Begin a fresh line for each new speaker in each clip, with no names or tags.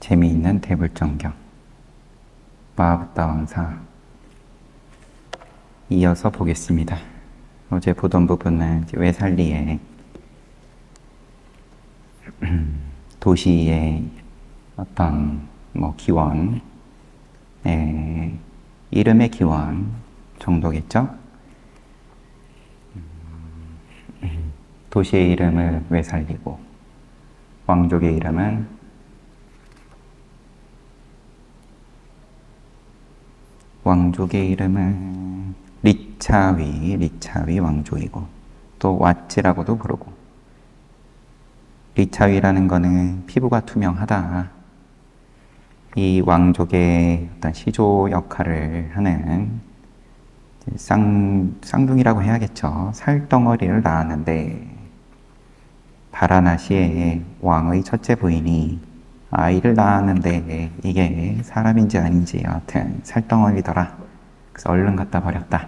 재미있는 대불정경 마하붓다 왕사 이어서 보겠습니다. 어제 보던 부분은 외살리의 도시의 어떤 기원, 이름의 기원 정도겠죠? 도시의 이름을 외살리고 왕족의 이름은 리차위 왕족이고, 또 왓지라고도 부르고, 리차위라는 거는 피부가 투명하다. 이 왕족의 어떤 시조 역할을 하는 쌍둥이라고 해야겠죠. 살덩어리를 낳았는데 바라나시의 왕의 첫째 부인이 아이를 낳았는데 이게 사람인지 아닌지 여하튼 살덩어리더라. 그래서 얼른 갖다 버렸다.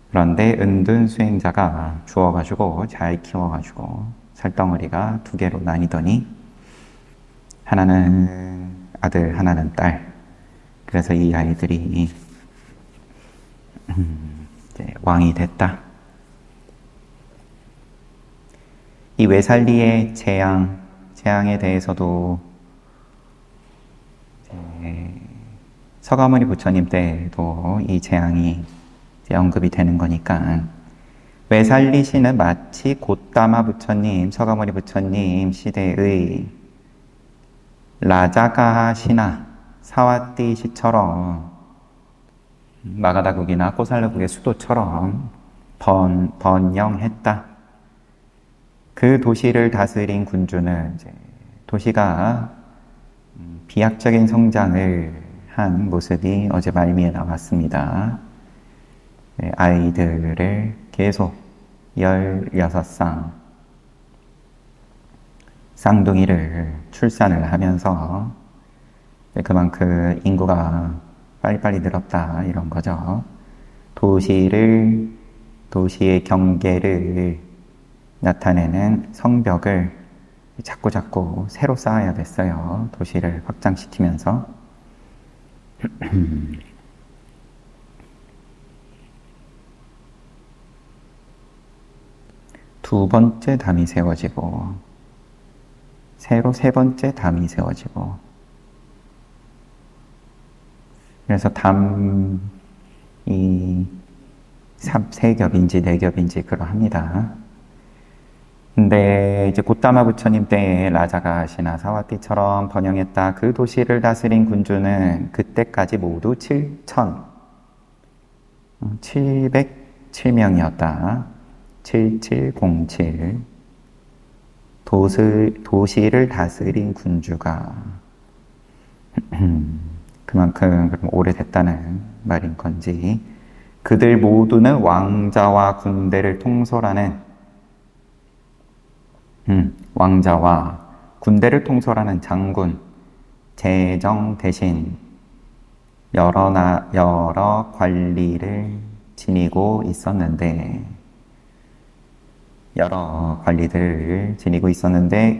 그런데 은둔 수행자가 주워가지고 잘 키워가지고 살덩어리가 2개로 나뉘더니 하나는 아들, 하나는 딸. 그래서 이 아이들이 이제 왕이 됐다. 이 외살리의 재앙에 대해서도 서가모니 부처님 때도 이 재앙이 언급이 되는 거니까, 외살리 씨는 마치 고따마 부처님, 서가모니 부처님 시대의 라자가하 시나 사와띠 시처럼 마가다국이나 코살라국의 수도처럼 번영했다. 그 도시를 다스린 군주는 이제 도시가 비약적인 성장을 한 모습이 어제 말미에 나왔습니다. 아이들을 계속 16쌍 쌍둥이를 출산을 하면서 그만큼 인구가 빨리빨리 늘었다 이런 거죠. 도시의 경계를 나타내는 성벽을 자꾸 새로 쌓아야 됐어요. 도시를 확장시키면서. 두 번째 담이 세워지고, 새로 3번째 담이 세워지고, 그래서 담이 3겹인지 4겹인지 그러합니다. 근데 이제 고따마 부처님 때에 라자가시나 사와띠처럼 번영했다. 그 도시를 다스린 군주는 그때까지 모두 7,707명이었다. 7707. 도시를 다스린 군주가 그만큼 오래됐다는 말인 건지, 그들 모두는 왕자와 군대를 통솔하는 장군, 재정 대신 여러 관리를 지니고 있었는데,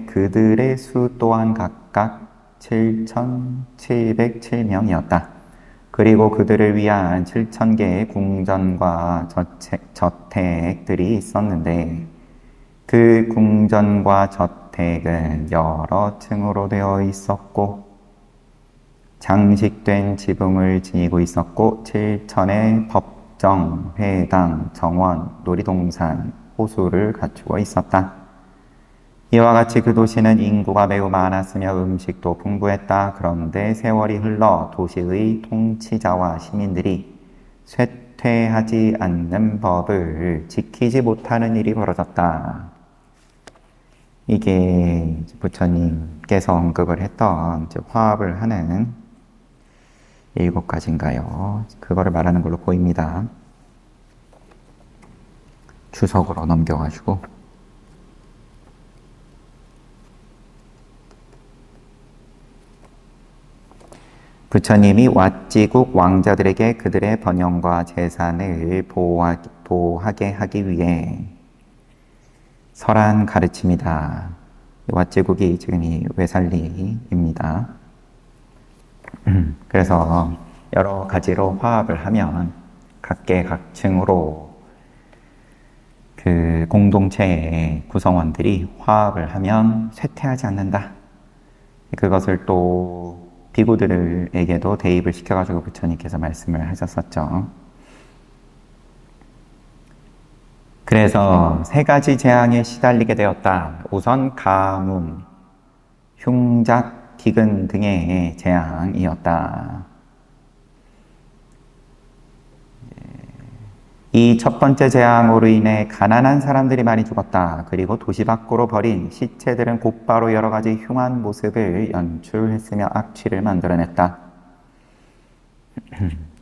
그들의 수 또한 각각 7,707명이었다. 그리고 그들을 위한 7,000개의 궁전과 저택들이 있었는데, 그 궁전과 저택은 여러 층으로 되어 있었고, 장식된 지붕을 지니고 있었고, 7,000의 법정, 회당, 정원, 놀이동산, 호수를 갖추고 있었다. 이와 같이 그 도시는 인구가 매우 많았으며 음식도 풍부했다. 그런데 세월이 흘러 도시의 통치자와 시민들이 쇠퇴하지 않는 법을 지키지 못하는 일이 벌어졌다. 이게 부처님께서 언급을 했던 화합을 하는 7가지인가요? 그거를 말하는 걸로 보입니다. 주석으로 넘겨가지고. 부처님이 왓지국 왕자들에게 그들의 번영과 재산을 보호하게 하기 위해 설한 가르침이다. 왓지국이 지금 이 외살리입니다. 그래서 여러 가지로 화합을 하면 각계각층으로 그 공동체의 구성원들이 화합을 하면 쇠퇴하지 않는다. 그것을 또 비구들에게도 대입을 시켜가지고 부처님께서 말씀을 하셨었죠. 그래서 세 가지 재앙에 시달리게 되었다. 우선 가뭄, 흉작, 기근 등의 재앙이었다. 이 첫 번째 재앙으로 인해 가난한 사람들이 많이 죽었다. 그리고 도시 밖으로 버린 시체들은 곧바로 여러 가지 흉한 모습을 연출했으며 악취를 만들어냈다.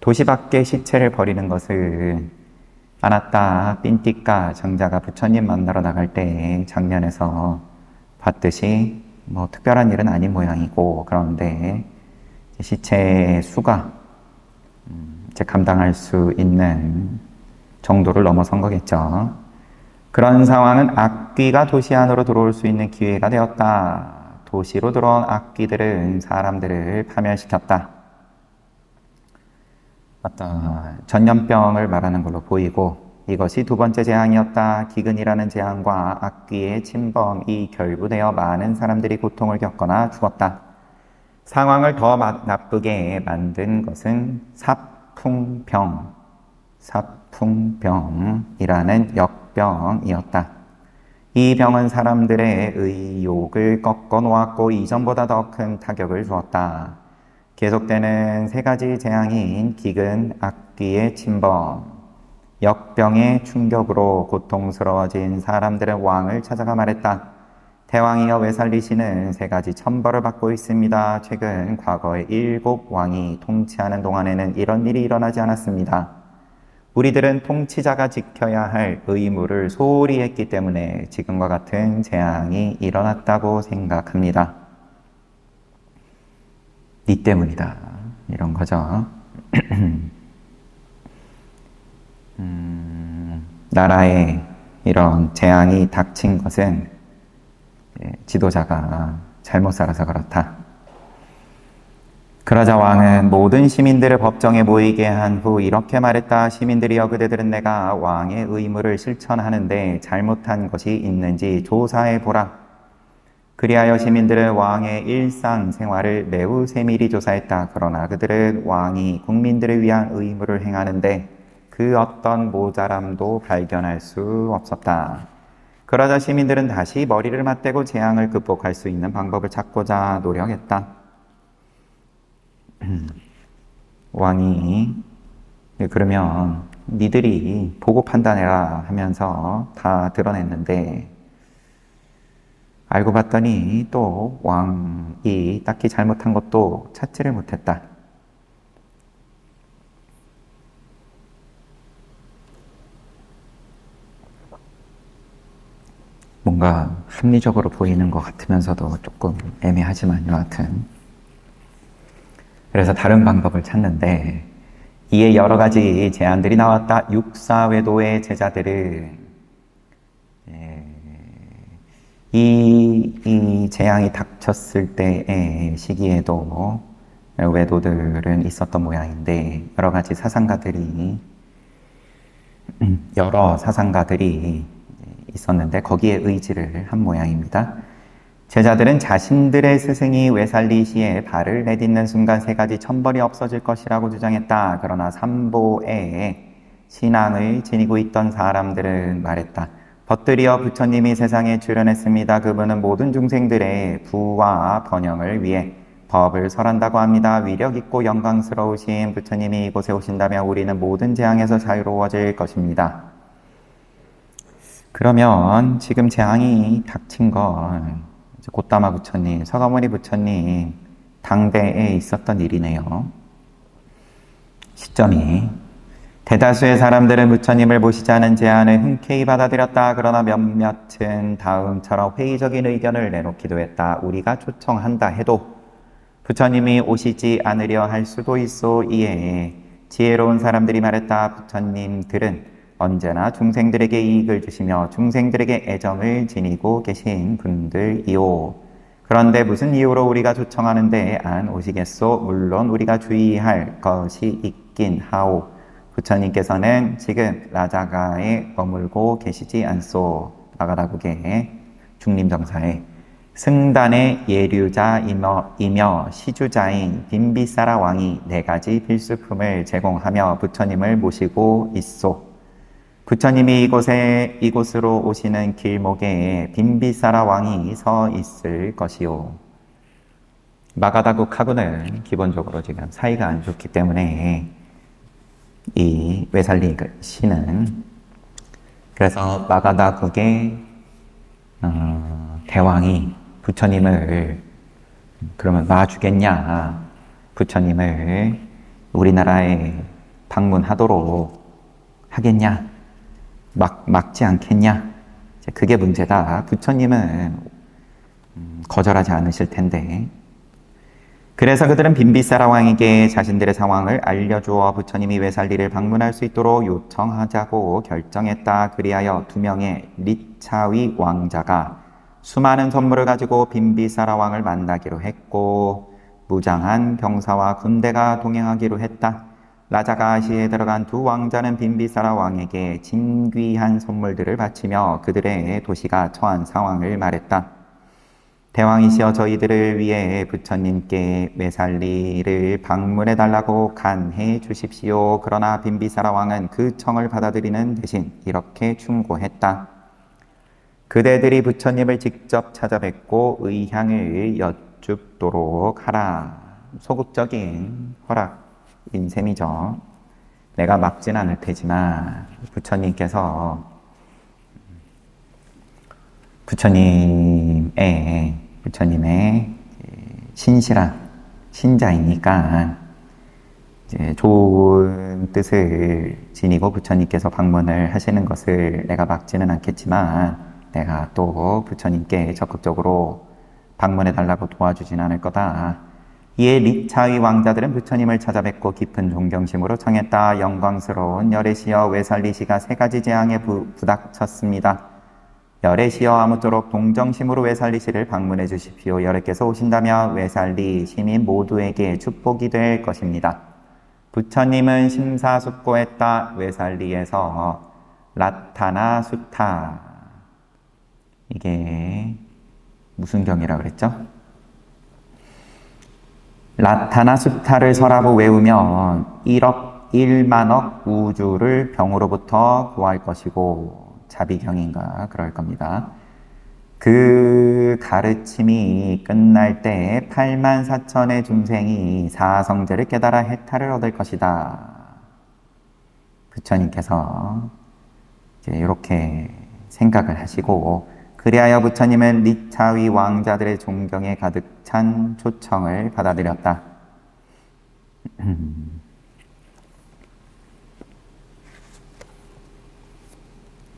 도시 밖에 시체를 버리는 것은 아나따 삔띠까 장자가 부처님 만나러 나갈 때 장면에서 봤듯이 뭐 특별한 일은 아닌 모양이고, 그런데 시체의 수가 이제 감당할 수 있는 정도를 넘어선 거겠죠. 그런 상황은 악귀가 도시 안으로 들어올 수 있는 기회가 되었다. 도시로 들어온 악귀들은 사람들을 파멸시켰다. 어떤 전염병을 말하는 걸로 보이고, 이것이 두 번째 재앙이었다. 기근이라는 재앙과 악귀의 침범이 결부되어 많은 사람들이 고통을 겪거나 죽었다. 상황을 더 나쁘게 만든 것은 사풍병이라는 역병이었다. 이 병은 사람들의 의욕을 꺾어 놓았고 이전보다 더 큰 타격을 주었다. 계속되는 세 가지 재앙인 기근, 악귀의 침범, 역병의 충격으로 고통스러워진 사람들은 왕을 찾아가 말했다. 대왕이여 왜 살리시는 세 가지 천벌을 받고 있습니다. 최근 과거에 7 왕이 통치하는 동안에는 이런 일이 일어나지 않았습니다. 우리들은 통치자가 지켜야 할 의무를 소홀히 했기 때문에 지금과 같은 재앙이 일어났다고 생각합니다. 니 때문이다. 이런 거죠. 나라에 이런 재앙이 닥친 것은 지도자가 잘못 살아서 그렇다. 그러자 왕은 모든 시민들을 법정에 모이게 한 후 이렇게 말했다. 시민들이여, 그대들은 내가 왕의 의무를 실천하는데 잘못한 것이 있는지 조사해보라. 그리하여 시민들은 왕의 일상생활을 매우 세밀히 조사했다. 그러나 그들은 왕이 국민들을 위한 의무를 행하는데 그 어떤 모자람도 발견할 수 없었다. 그러자 시민들은 다시 머리를 맞대고 재앙을 극복할 수 있는 방법을 찾고자 노력했다. 왕이 그러면 니들이 보고 판단해라 하면서 다 드러냈는데, 알고 봤더니 또 왕이 딱히 잘못한 것도 찾지를 못했다. 뭔가 합리적으로 보이는 것 같으면서도 조금 애매하지만 여하튼, 그래서 다른 방법을 찾는데 이에 여러 가지 제안들이 나왔다. 육사외도의 제자들은 이 재앙이 닥쳤을 때의 시기에도 외도들은 있었던 모양인데, 여러 사상가들이 있었는데 거기에 의지를 한 모양입니다. 제자들은 자신들의 스승이 외살리 시에 발을 내딛는 순간 세 가지 천벌이 없어질 것이라고 주장했다. 그러나 삼보에 신앙을 지니고 있던 사람들은 말했다. 벗들이여, 부처님이 세상에 출현했습니다. 그분은 모든 중생들의 부와 번영을 위해 법을 설한다고 합니다. 위력 있고 영광스러우신 부처님이 이곳에 오신다면 우리는 모든 재앙에서 자유로워질 것입니다. 그러면 지금 재앙이 닥친 건 고따마 부처님, 서가모니 부처님 당대에 있었던 일이네요. 시점이 대다수의 사람들은 부처님을 모시지 않은 제안을 흔쾌히 받아들였다. 그러나 몇몇은 다음처럼 회의적인 의견을 내놓기도 했다. 우리가 초청한다 해도 부처님이 오시지 않으려 할 수도 있어. 이에 지혜로운 사람들이 말했다. 부처님들은 언제나 중생들에게 이익을 주시며 중생들에게 애정을 지니고 계신 분들이요. 그런데 무슨 이유로 우리가 초청하는데 안 오시겠소? 물론 우리가 주의할 것이 있긴 하오. 부처님께서는 지금 라자가에 머물고 계시지 않소. 마가다국의 중림정사에 승단의 예류자이며 시주자인 빈비사라 왕이 4가지 필수품을 제공하며 부처님을 모시고 있소. 부처님이 이곳으로 오시는 길목에 빈비사라 왕이 서 있을 것이요. 마가다국하고는 기본적으로 지금 사이가 안 좋기 때문에 이 외살리 씨는 그래서 마가다국의 대왕이 부처님을 그러면 놔주겠냐, 부처님을 우리나라에 방문하도록 하겠냐, 막지 않겠냐, 그게 문제다. 부처님은 거절하지 않으실 텐데. 그래서 그들은 빈비사라 왕에게 자신들의 상황을 알려주어 부처님이 외살리를 방문할 수 있도록 요청하자고 결정했다. 그리하여 2명의 리차위 왕자가 수많은 선물을 가지고 빈비사라 왕을 만나기로 했고 무장한 병사와 군대가 동행하기로 했다. 라자가시에 들어간 2 왕자는 빈비사라 왕에게 진귀한 선물들을 바치며 그들의 도시가 처한 상황을 말했다. 대왕이시여, 저희들을 위해 부처님께 외살리를 방문해달라고 간해 주십시오. 그러나 빈비사라 왕은 그 청을 받아들이는 대신 이렇게 충고했다. 그대들이 부처님을 직접 찾아뵙고 의향을 여쭙도록 하라. 소극적인 허락인 셈이죠. 내가 막진 않을 테지만 부처님의 신실한 신자이니까 이제 좋은 뜻을 지니고 부처님께서 방문을 하시는 것을 내가 막지는 않겠지만 내가 또 부처님께 적극적으로 방문해달라고 도와주진 않을 거다. 이에 리차위 왕자들은 부처님을 찾아뵙고 깊은 존경심으로 청했다. 영광스러운 열애시여, 외살리시가 3가지 재앙에 부닥쳤습니다. 열애시여, 아무쪼록 동정심으로 외살리시를 방문해 주십시오. 열애께서 오신다면 외살리 시민 모두에게 축복이 될 것입니다. 부처님은 심사숙고했다. 외살리에서 라타나 수타, 이게 무슨 경이라 그랬죠? 라타나 수타를 설하고 외우면 1만억 우주를 병으로부터 구할 것이고, 자비경인가 그럴 겁니다. 그 가르침이 끝날 때 84,000의 중생이 사성제를 깨달아 해탈을 얻을 것이다. 부처님께서 이제 이렇게 생각을 하시고, 그리하여 부처님은 리차위 왕자들의 존경에 가득 찬 초청을 받아들였다.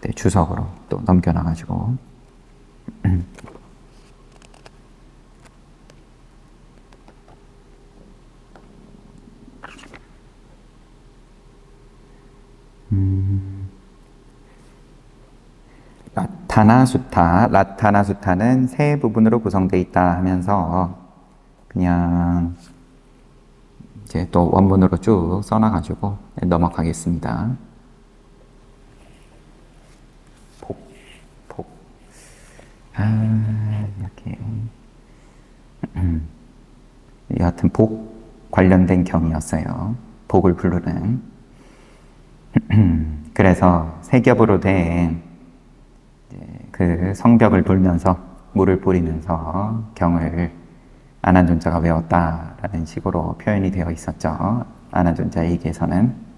네, 주석으로 또 넘겨놔가지고 라타나 수타는 3 부분으로 구성되어 있다 하면서 그냥 이제 또 원문으로 쭉 써놔가지고 넘어가겠습니다. 이렇게 여하튼 복 관련된 경이었어요. 복을 부르는. 그래서 3겹으로 된 그 성벽을 돌면서 물을 뿌리면서 경을 아난존자가 외웠다라는 식으로 표현이 되어 있었죠. 아난존자 얘기에서는.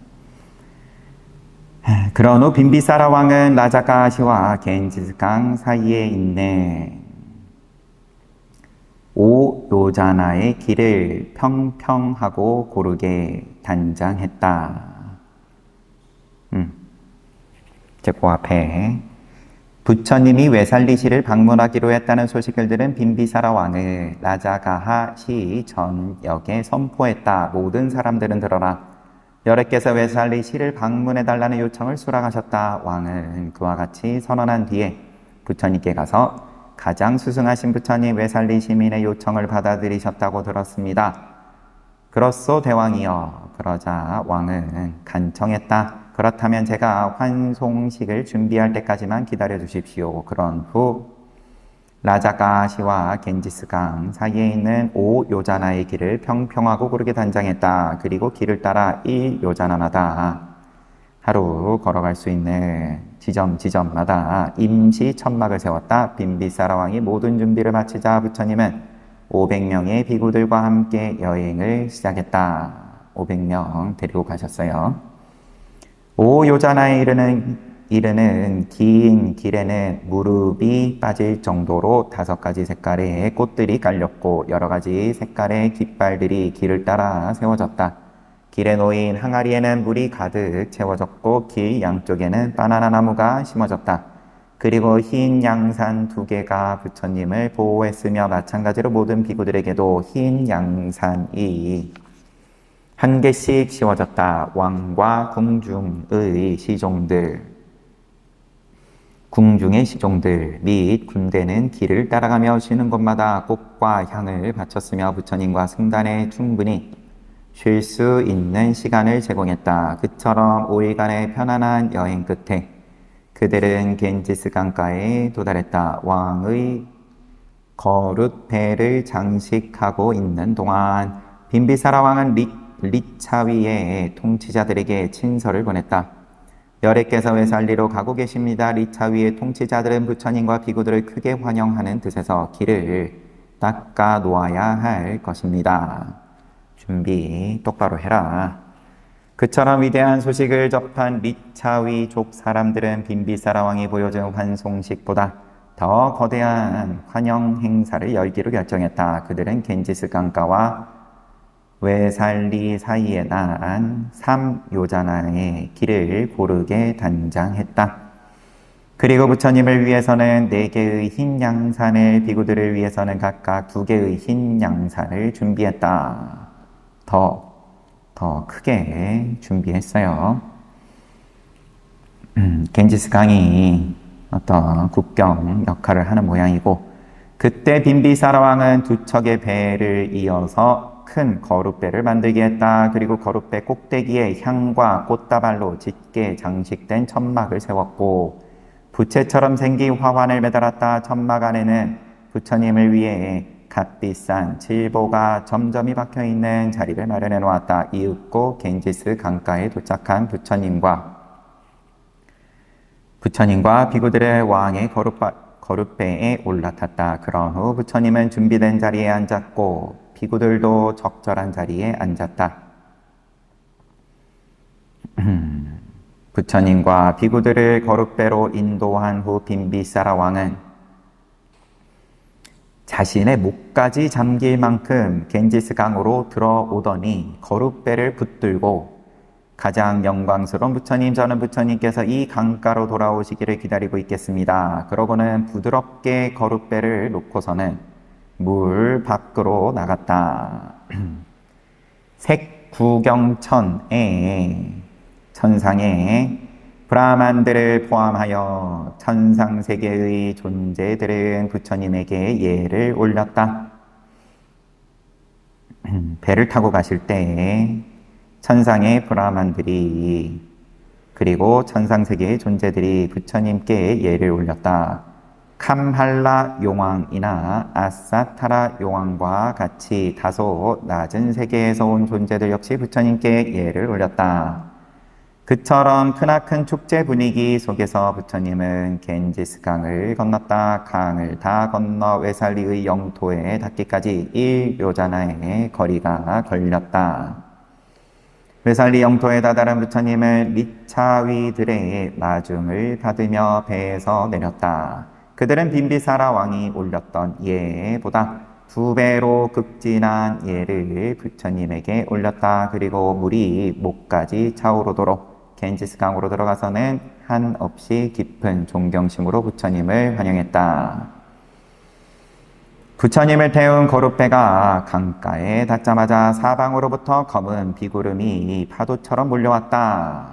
그런 후 빈비사라 왕은 라자가시와 겐지스강 사이에 있는 오요자나의 길을 평평하고 고르게 단장했다. 그 앞에 부처님이 외살리시를 방문하기로 했다는 소식을 들은 빈비사라 왕을 라자가하시 전역에 선포했다. 모든 사람들은 들어라. 열애께서 외살리시를 방문해달라는 요청을 수락하셨다. 왕은 그와 같이 선언한 뒤에 부처님께 가서 가장 수승하신 부처님 외살리 시민의 요청을 받아들이셨다고 들었습니다. 그렇소 대왕이여. 그러자 왕은 간청했다. 그렇다면 제가 환송식을 준비할 때까지만 기다려 주십시오. 그런 후 라자가시와 겐지스강 사이에 있는 5요자나의 길을 평평하고 고르게 단장했다. 그리고 길을 따라 1요자나마다 하루 걸어갈 수 있는 지점마다 임시 천막을 세웠다. 빈비사라 왕이 모든 준비를 마치자 부처님은 500명의 비구들과 함께 여행을 시작했다. 500명 데리고 가셨어요. 5요자나에 이르는 긴 길에는 무릎이 빠질 정도로 5가지 색깔의 꽃들이 깔렸고 여러 가지 색깔의 깃발들이 길을 따라 세워졌다. 길에 놓인 항아리에는 물이 가득 채워졌고 길 양쪽에는 바나나 나무가 심어졌다. 그리고 흰 양산 2개가 부처님을 보호했으며 마찬가지로 모든 비구들에게도 흰 양산이 1개씩 씌워졌다. 왕과 궁중의 시종들 및 군대는 길을 따라가며 쉬는 곳마다 꽃과 향을 바쳤으며 부처님과 승단에 충분히 쉴 수 있는 시간을 제공했다. 그처럼 5일간의 편안한 여행 끝에 그들은 겐지스 강가에 도달했다. 왕의 거룻배를 장식하고 있는 동안 빈비사라 왕은 리차위의 통치자들에게 친서를 보냈다. 열애께서 외살리로 가고 계십니다. 리차위의 통치자들은 부처님과 비구들을 크게 환영하는 뜻에서 길을 닦아 놓아야 할 것입니다. 준비 똑바로 해라. 그처럼 위대한 소식을 접한 리차위족 사람들은 빈비사라 왕이 보여준 환송식보다 더 거대한 환영 행사를 열기로 결정했다. 그들은 겐지스 강가와 외살리 사이에 난 3요자나의 길을 고르게 단장했다. 그리고 부처님을 위해서는 4개의 흰 양산을, 비구들을 위해서는 각각 2개의 흰 양산을 준비했다. 더 크게 준비했어요. 겐지스 강이 어떤 국경 역할을 하는 모양이고, 그때 빈비사라 왕은 2척의 배를 이어서 큰 거룻배를 만들게 했다. 그리고 거룻배 꼭대기에 향과 꽃다발로 짙게 장식된 천막을 세웠고 부채처럼 생긴 화환을 매달았다. 천막 안에는 부처님을 위해 갓비싼 칠보가 점점이 박혀있는 자리를 마련해 놓았다. 이윽고 겐지스 강가에 도착한 부처님과 비구들의 왕의 거룻배에 올라탔다. 그런 후 부처님은 준비된 자리에 앉았고 비구들도 적절한 자리에 앉았다. 부처님과 비구들을 거룻배로 인도한 후 빈비사라 왕은 자신의 목까지 잠길 만큼 겐지스 강으로 들어오더니 거룻배를 붙들고 가장 영광스러운 부처님, 저는 부처님께서 이 강가로 돌아오시기를 기다리고 있겠습니다. 그러고는 부드럽게 거룻배를 놓고서는 물 밖으로 나갔다. 색구경천에 천상에 브라만들을 포함하여 천상세계의 존재들은 부처님에게 예를 올렸다. 배를 타고 가실 때 천상의 브라만들이 그리고 천상세계의 존재들이 부처님께 예를 올렸다. 캄할라 용왕이나 아사타라 용왕과 같이 다소 낮은 세계에서 온 존재들 역시 부처님께 예를 올렸다. 그처럼 크나큰 축제 분위기 속에서 부처님은 겐지스 강을 건넜다. 강을 다 건너 외살리의 영토에 닿기까지 1요자나의 거리가 걸렸다. 외살리 영토에 다다른 부처님은 리차위들의 마중을 받으며 배에서 내렸다. 그들은 빈비사라 왕이 올렸던 예보다 2배로 극진한 예를 부처님에게 올렸다. 그리고 물이 목까지 차오르도록 겐지스 강으로 들어가서는 한없이 깊은 존경심으로 부처님을 환영했다. 부처님을 태운 거룻배가 강가에 닿자마자 사방으로부터 검은 비구름이 파도처럼 몰려왔다.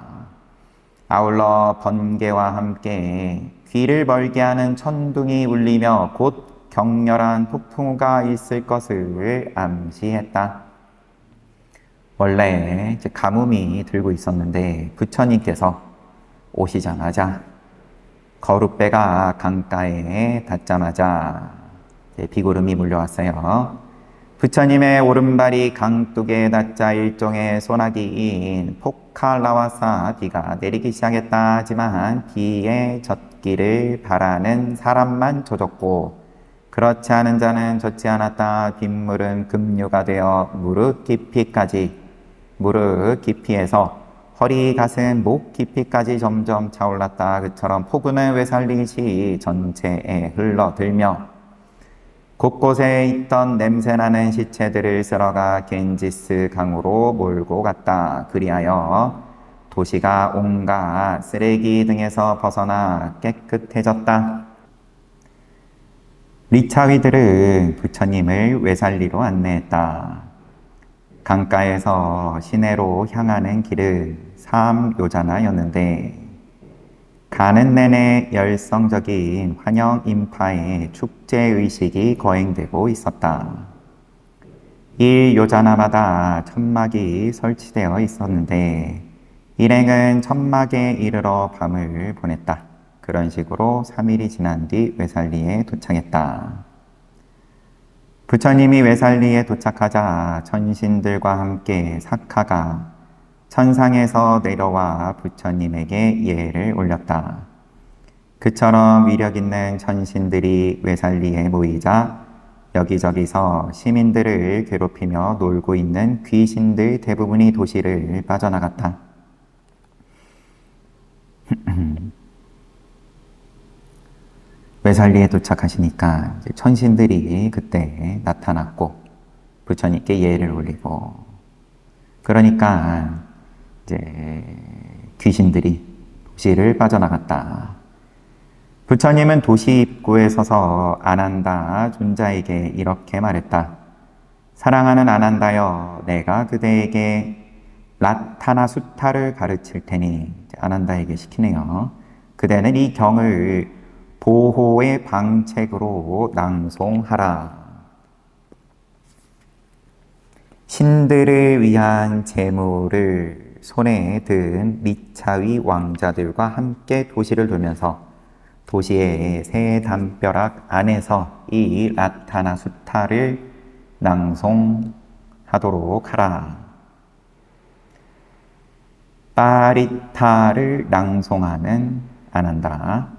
아울러 번개와 함께 귀를 멀게 하는 천둥이 울리며 곧 격렬한 폭풍우가 있을 것을 암시했다. 원래 이제 가뭄이 들고 있었는데 부처님께서 오시자마자 거룻배가 강가에 닿자마자 비구름이 몰려왔어요. 부처님의 오른발이 강둑에 닿자 일종의 소나기인 포칼라와사 비가 내리기 시작했다 하지만 비에 젖기를 바라는 사람만 젖었고 그렇지 않은 자는 젖지 않았다. 빗물은 급류가 되어 무릎 깊이에서 허리, 가슴, 목 깊이까지 점점 차올랐다. 그처럼 폭우는 외살리시 전체에 흘러들며 곳곳에 있던 냄새나는 시체들을 쓸어가 겐지스 강으로 몰고 갔다. 그리하여 도시가 온갖 쓰레기 등에서 벗어나 깨끗해졌다. 리차위들은 부처님을 외살리로 안내했다. 강가에서 시내로 향하는 길은 삼요자나였는데 가는 내내 열성적인 환영 인파의 축제의식이 거행되고 있었다. 일 요자나마다 천막이 설치되어 있었는데 일행은 천막에 이르러 밤을 보냈다. 그런 식으로 3일이 지난 뒤 외살리에 도착했다. 부처님이 외살리에 도착하자 천신들과 함께 사카가 천상에서 내려와 부처님에게 예를 올렸다. 그처럼 위력 있는 천신들이 외살리에 모이자 여기저기서 시민들을 괴롭히며 놀고 있는 귀신들 대부분이 도시를 빠져나갔다. 외살리에 도착하시니까 이제 천신들이 그때 나타났고 부처님께 예를 올리고 그러니까 이제 귀신들이 도시를 빠져나갔다. 부처님은 도시 입구에 서서 아난다 존자에게 이렇게 말했다. 사랑하는 아난다여, 내가 그대에게 라타나 수타를 가르칠 테니, 아난다에게 시키네요. 그대는 이 경을 보호의 방책으로 낭송하라. 신들을 위한 재물을 손에 든 리차위 왕자들과 함께 도시를 돌면서 도시의 새 담벼락 안에서 이 라타나 수타를 낭송하도록 하라. 파리타를 낭송하는 아난다.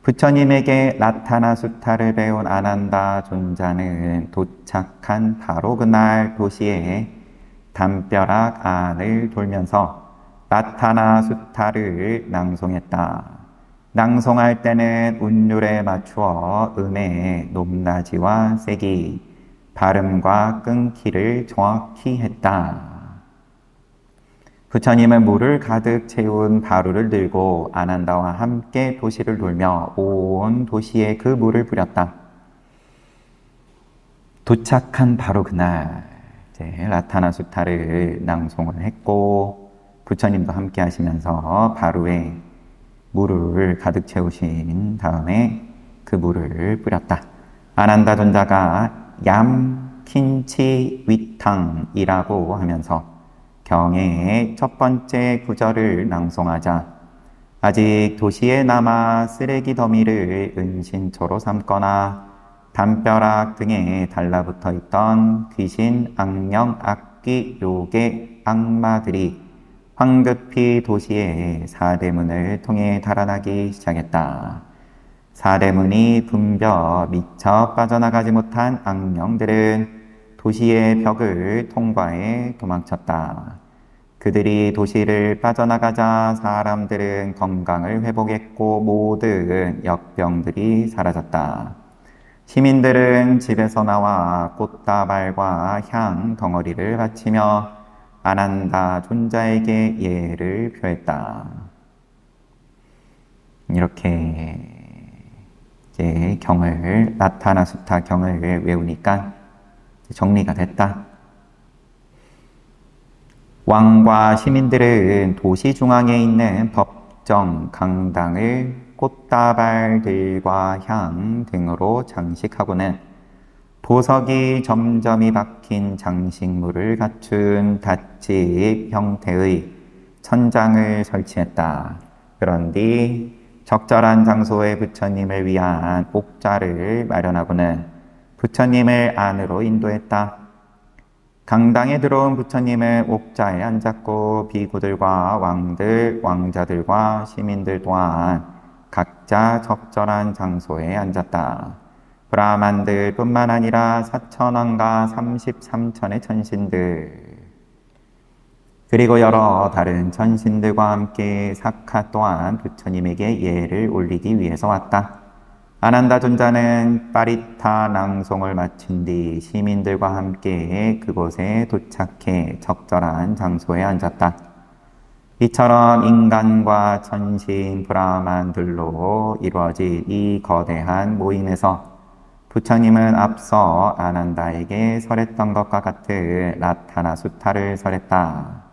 부처님에게 라타나 수타를 배운 아난다 존자는 도착한 바로 그날 도시의 담벼락 안을 돌면서 라타나 수타를 낭송했다. 낭송할 때는 운율에 맞추어 음의 높낮이와 세기, 발음과 끊기를 정확히 했다. 부처님은 물을 가득 채운 바루를 들고 아난다와 함께 도시를 돌며 온 도시에 그 물을 뿌렸다. 도착한 바로 그날 라타나 수타를 낭송을 했고 부처님도 함께 하시면서 바루에 물을 가득 채우신 다음에 그 물을 뿌렸다. 아난다 존자가 얌 킨치 위탕이라고 하면서 경의 첫 번째 구절을 낭송하자 아직 도시에 남아 쓰레기 더미를 은신처로 삼거나 담벼락 등에 달라붙어 있던 귀신, 악령, 악귀, 요괴, 악마들이 황급히 도시의 사대문을 통해 달아나기 시작했다. 사대문이 붐벼 미처 빠져나가지 못한 악령들은 도시의 벽을 통과해 도망쳤다. 그들이 도시를 빠져나가자 사람들은 건강을 회복했고 모든 역병들이 사라졌다. 시민들은 집에서 나와 꽃다발과 향 덩어리를 바치며 아난다 존자에게 예를 표했다. 이렇게 이제 경을 라타나 수타 경을 외우니까 정리가 됐다. 왕과 시민들은 도시 중앙에 있는 법정 강당을 꽃다발들과 향 등으로 장식하고는 보석이 점점이 박힌 장식물을 갖춘 닷집 형태의 천장을 설치했다. 그런 뒤 적절한 장소에 부처님을 위한 옥자를 마련하고는 부처님을 안으로 인도했다. 강당에 들어온 부처님은 옥자에 앉았고 비구들과 왕들, 왕자들과 시민들 또한 각자 적절한 장소에 앉았다. 브라만들 뿐만 아니라 4천왕과 33천의 천신들 그리고 여러 다른 천신들과 함께 사카 또한 부처님에게 예를 올리기 위해서 왔다. 아난다 존자는 파리타 낭송을 마친 뒤 시민들과 함께 그곳에 도착해 적절한 장소에 앉았다. 이처럼 인간과 천신 브라만들로 이루어진 이 거대한 모임에서 부처님은 앞서 아난다에게 설했던 것과 같은 라타나 수타를 설했다.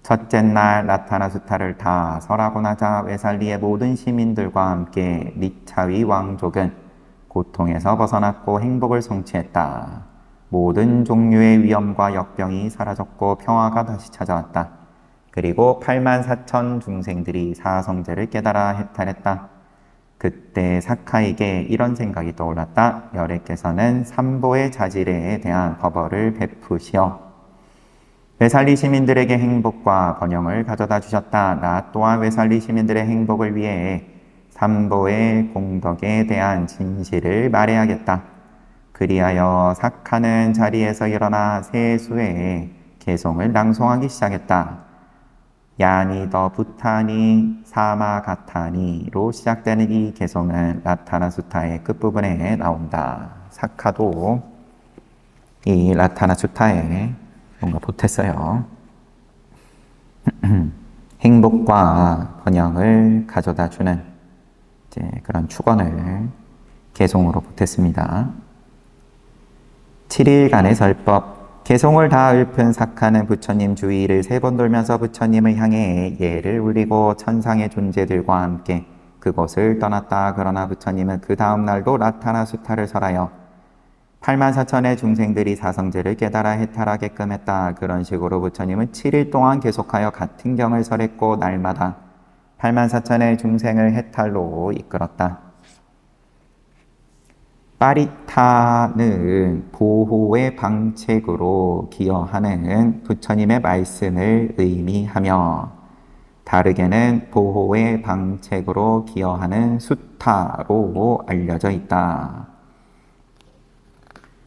첫째 날 라타나 수타를 다 설하고 나자 외살리의 모든 시민들과 함께 리차위 왕족은 고통에서 벗어났고 행복을 성취했다. 모든 종류의 위험과 역병이 사라졌고 평화가 다시 찾아왔다. 그리고 84,000 중생들이 사성제를 깨달아 해탈했다. 그때 사카에게 이런 생각이 떠올랐다. 열애께서는 삼보의 자질에 대한 법어를 베푸시어 외살리 시민들에게 행복과 번영을 가져다 주셨다. 나 또한 외살리 시민들의 행복을 위해 삼보의 공덕에 대한 진실을 말해야겠다. 그리하여 사카는 자리에서 일어나 세수의 개송을 낭송하기 시작했다. 야니 더 부타니 사마가타니로 시작되는 이 개송은 라타나 수타의 끝부분에 나온다. 사카도 이 라타나 수타에 뭔가 보탰어요. 행복과 번영을 가져다 주는 이제 그런 축원을 개송으로 보탰습니다. 7일간의 설법. 개송을 다 읊은 사카는 부처님 주위를 3번 돌면서 부처님을 향해 예를 올리고 천상의 존재들과 함께 그곳을 떠났다. 그러나 부처님은 그 다음 날도 라타나 수타를 설하여 84,000의 중생들이 사성제를 깨달아 해탈하게끔 했다. 그런 식으로 부처님은 7일 동안 계속하여 같은 경을 설했고 날마다 84,000의 중생을 해탈로 이끌었다. 파리타는 보호의 방책으로 기여하는 부처님의 말씀을 의미하며 다르게는 보호의 방책으로 기여하는 수타로 알려져 있다.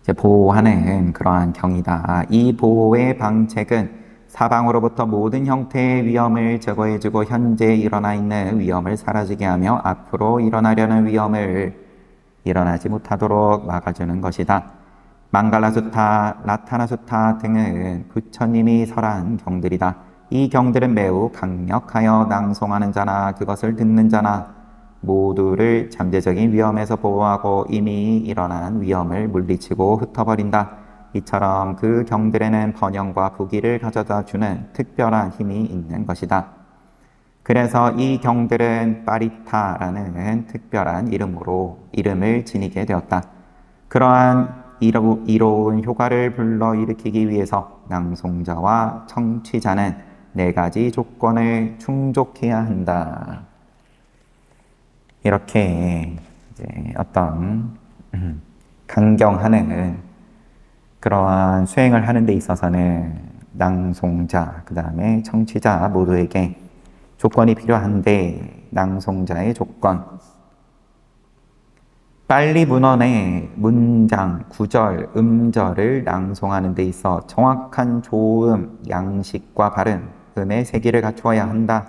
이제 보호하는 그러한 경이다. 이 보호의 방책은 사방으로부터 모든 형태의 위험을 제거해주고 현재 일어나 있는 위험을 사라지게 하며 앞으로 일어나려는 위험을 일어나지 못하도록 막아주는 것이다. 망갈라수타, 라타나수타 등은 부처님이 설한 경들이다. 이 경들은 매우 강력하여 낭송하는 자나 그것을 듣는 자나 모두를 잠재적인 위험에서 보호하고 이미 일어난 위험을 물리치고 흩어버린다. 이처럼 그 경들에는 번영과 부귀를 가져다 주는 특별한 힘이 있는 것이다. 그래서 이 경들은 파리타라는 특별한 이름을 지니게 되었다. 그러한 이로운 효과를 불러일으키기 위해서 낭송자와 청취자는 4가지 조건을 충족해야 한다. 이렇게 이제 어떤 강경하는 그러한 수행을 하는 데 있어서는 낭송자, 그 다음에 청취자 모두에게 조건이 필요한데 낭송자의 조건. 빨리 문헌의 문장, 구절, 음절을 낭송하는 데 있어 정확한 조음, 양식과 발음, 음의 세기를 갖추어야 한다.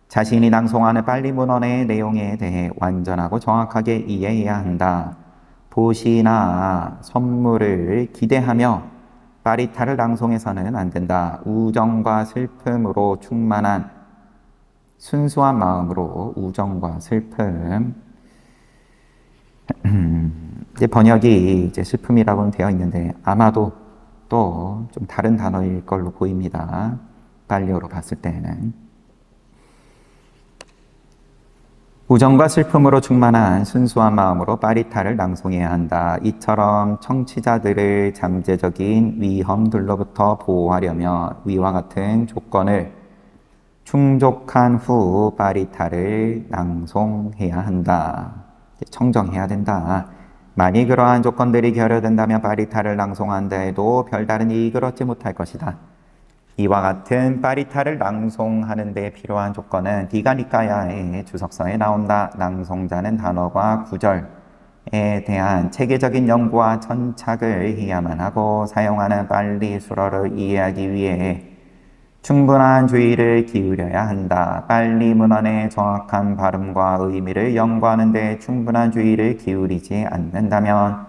자신이 낭송하는 빨리 문헌의 내용에 대해 완전하고 정확하게 이해해야 한다. 보시나 선물을 기대하며 파리타를 낭송해서는 안 된다. 우정과 슬픔으로 충만한 순수한 마음으로 우정과 슬픔. 이제 번역이 이제 슬픔이라고는 되어 있는데 아마도 또 좀 다른 단어일 걸로 보입니다. 발리어로 봤을 때는. 우정과 슬픔으로 충만한 순수한 마음으로 빠리타를 낭송해야 한다. 이처럼 청취자들을 잠재적인 위험들로부터 보호하려면 위와 같은 조건을 충족한 후 빠리타를 낭송해야 한다. 청정해야 된다. 만일 그러한 조건들이 결여된다면 빠리타를 낭송한다 해도 별다른 이익을 얻지 못할 것이다. 이와 같은 빠리타를 낭송하는 데 필요한 조건은 디가니까야의 주석서에 나온다. 낭송자는 단어과 구절에 대한 체계적인 연구와 천착을 해야만 하고 사용하는 빨리 수어를 이해하기 위해 충분한 주의를 기울여야 한다. 빨리 문헌의 정확한 발음과 의미를 연구하는 데 충분한 주의를 기울이지 않는다면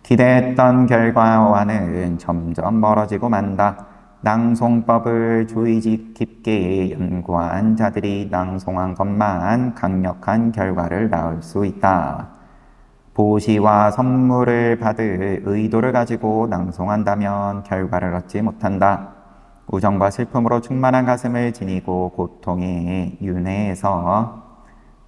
기대했던 결과와는 점점 멀어지고 만다. 낭송법을 주의 깊게 연구한 자들이 낭송한 것만 강력한 결과를 낳을 수 있다. 보시와 선물을 받을 의도를 가지고 낭송한다면 결과를 얻지 못한다. 우정과 슬픔으로 충만한 가슴을 지니고 고통의 윤회에서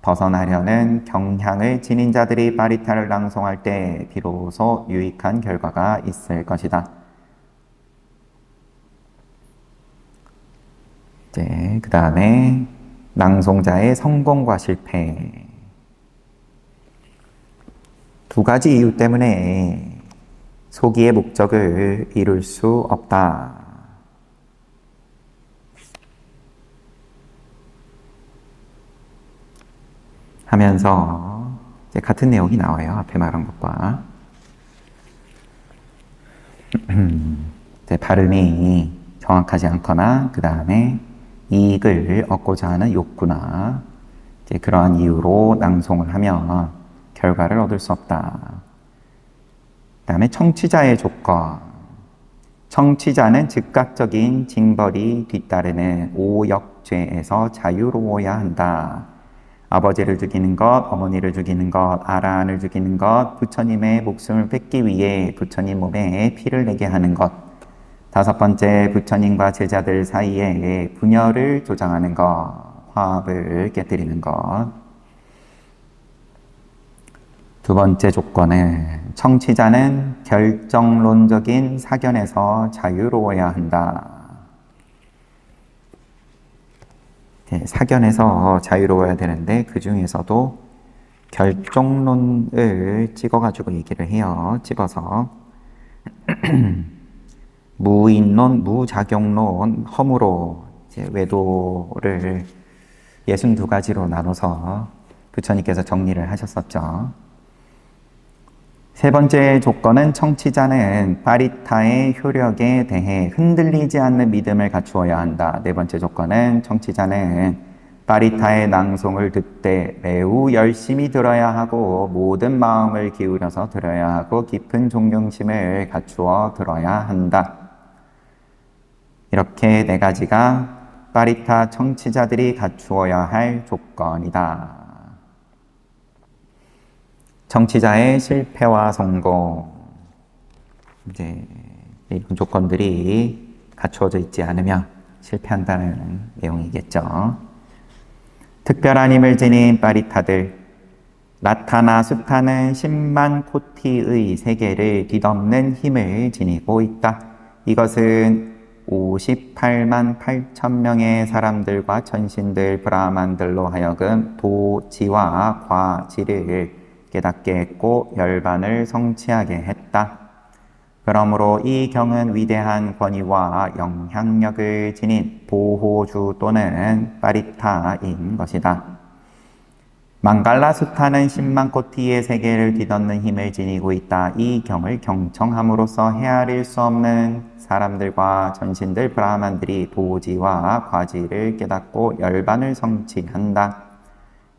벗어나려는 경향을 지닌 자들이 빠리타를 낭송할 때 비로소 유익한 결과가 있을 것이다. 이제 그 다음에 낭송자의 성공과 실패. 두 가지 이유 때문에 소기의 목적을 이룰 수 없다. 하면서 이제 같은 내용이 나와요. 앞에 말한 것과. 이제 발음이 정확하지 않거나 그 다음에 이익을 얻고자 하는 욕구나 이제 그러한 이유로 낭송을 하면 결과를 얻을 수 없다. 그 다음에 청취자의 조건. 청취자는 즉각적인 징벌이 뒤따르는 오역죄에서 자유로워야 한다. 아버지를 죽이는 것, 어머니를 죽이는 것, 아라한을 죽이는 것, 부처님의 목숨을 뺏기 위해 부처님 몸에 피를 내게 하는 것. 다섯 번째, 부처님과 제자들 사이에 분열을 조장하는 것, 화합을 깨뜨리는 것. 두 번째 조건은 청취자는 결정론적인 사견에서 자유로워야 한다. 사견에서 자유로워야 되는데 그 중에서도 결정론을 찍어가지고 얘기를 해요. 찍어서 무인론, 무작용론, 허무로 이제 외도를 62가지로 나눠서 부처님께서 정리를 하셨었죠. 세 번째 조건은 청취자는 빠리타의 효력에 대해 흔들리지 않는 믿음을 갖추어야 한다. 네 번째 조건은 청취자는 빠리타의 낭송을 듣되 매우 열심히 들어야 하고 모든 마음을 기울여서 들어야 하고 깊은 존경심을 갖추어 들어야 한다. 이렇게 네 가지가 빠리타 청취자들이 갖추어야 할 조건이다. 청취자의 실패와 성공. 이제 이런 조건들이 갖추어져 있지 않으면 실패한다는 내용이겠죠. 특별한 힘을 지닌 빠리타들. 라타나 수타는 10만 코티의 세계를 뒤덮는 힘을 지니고 있다. 이것은 58만 8천 명의 사람들과 천신들, 브라만들로 하여금 도지와 과지를 깨닫게 했고 열반을 성취하게 했다. 그러므로 이 경은 위대한 권위와 영향력을 지닌 보호주 또는 빠리타인 것이다. 망갈라 수타는 10만 코티의 세계를 뒤덮는 힘을 지니고 있다. 이 경을 경청함으로써 헤아릴 수 없는 사람들과 전신들 브라만들이 도지와 과지를 깨닫고 열반을 성취한다.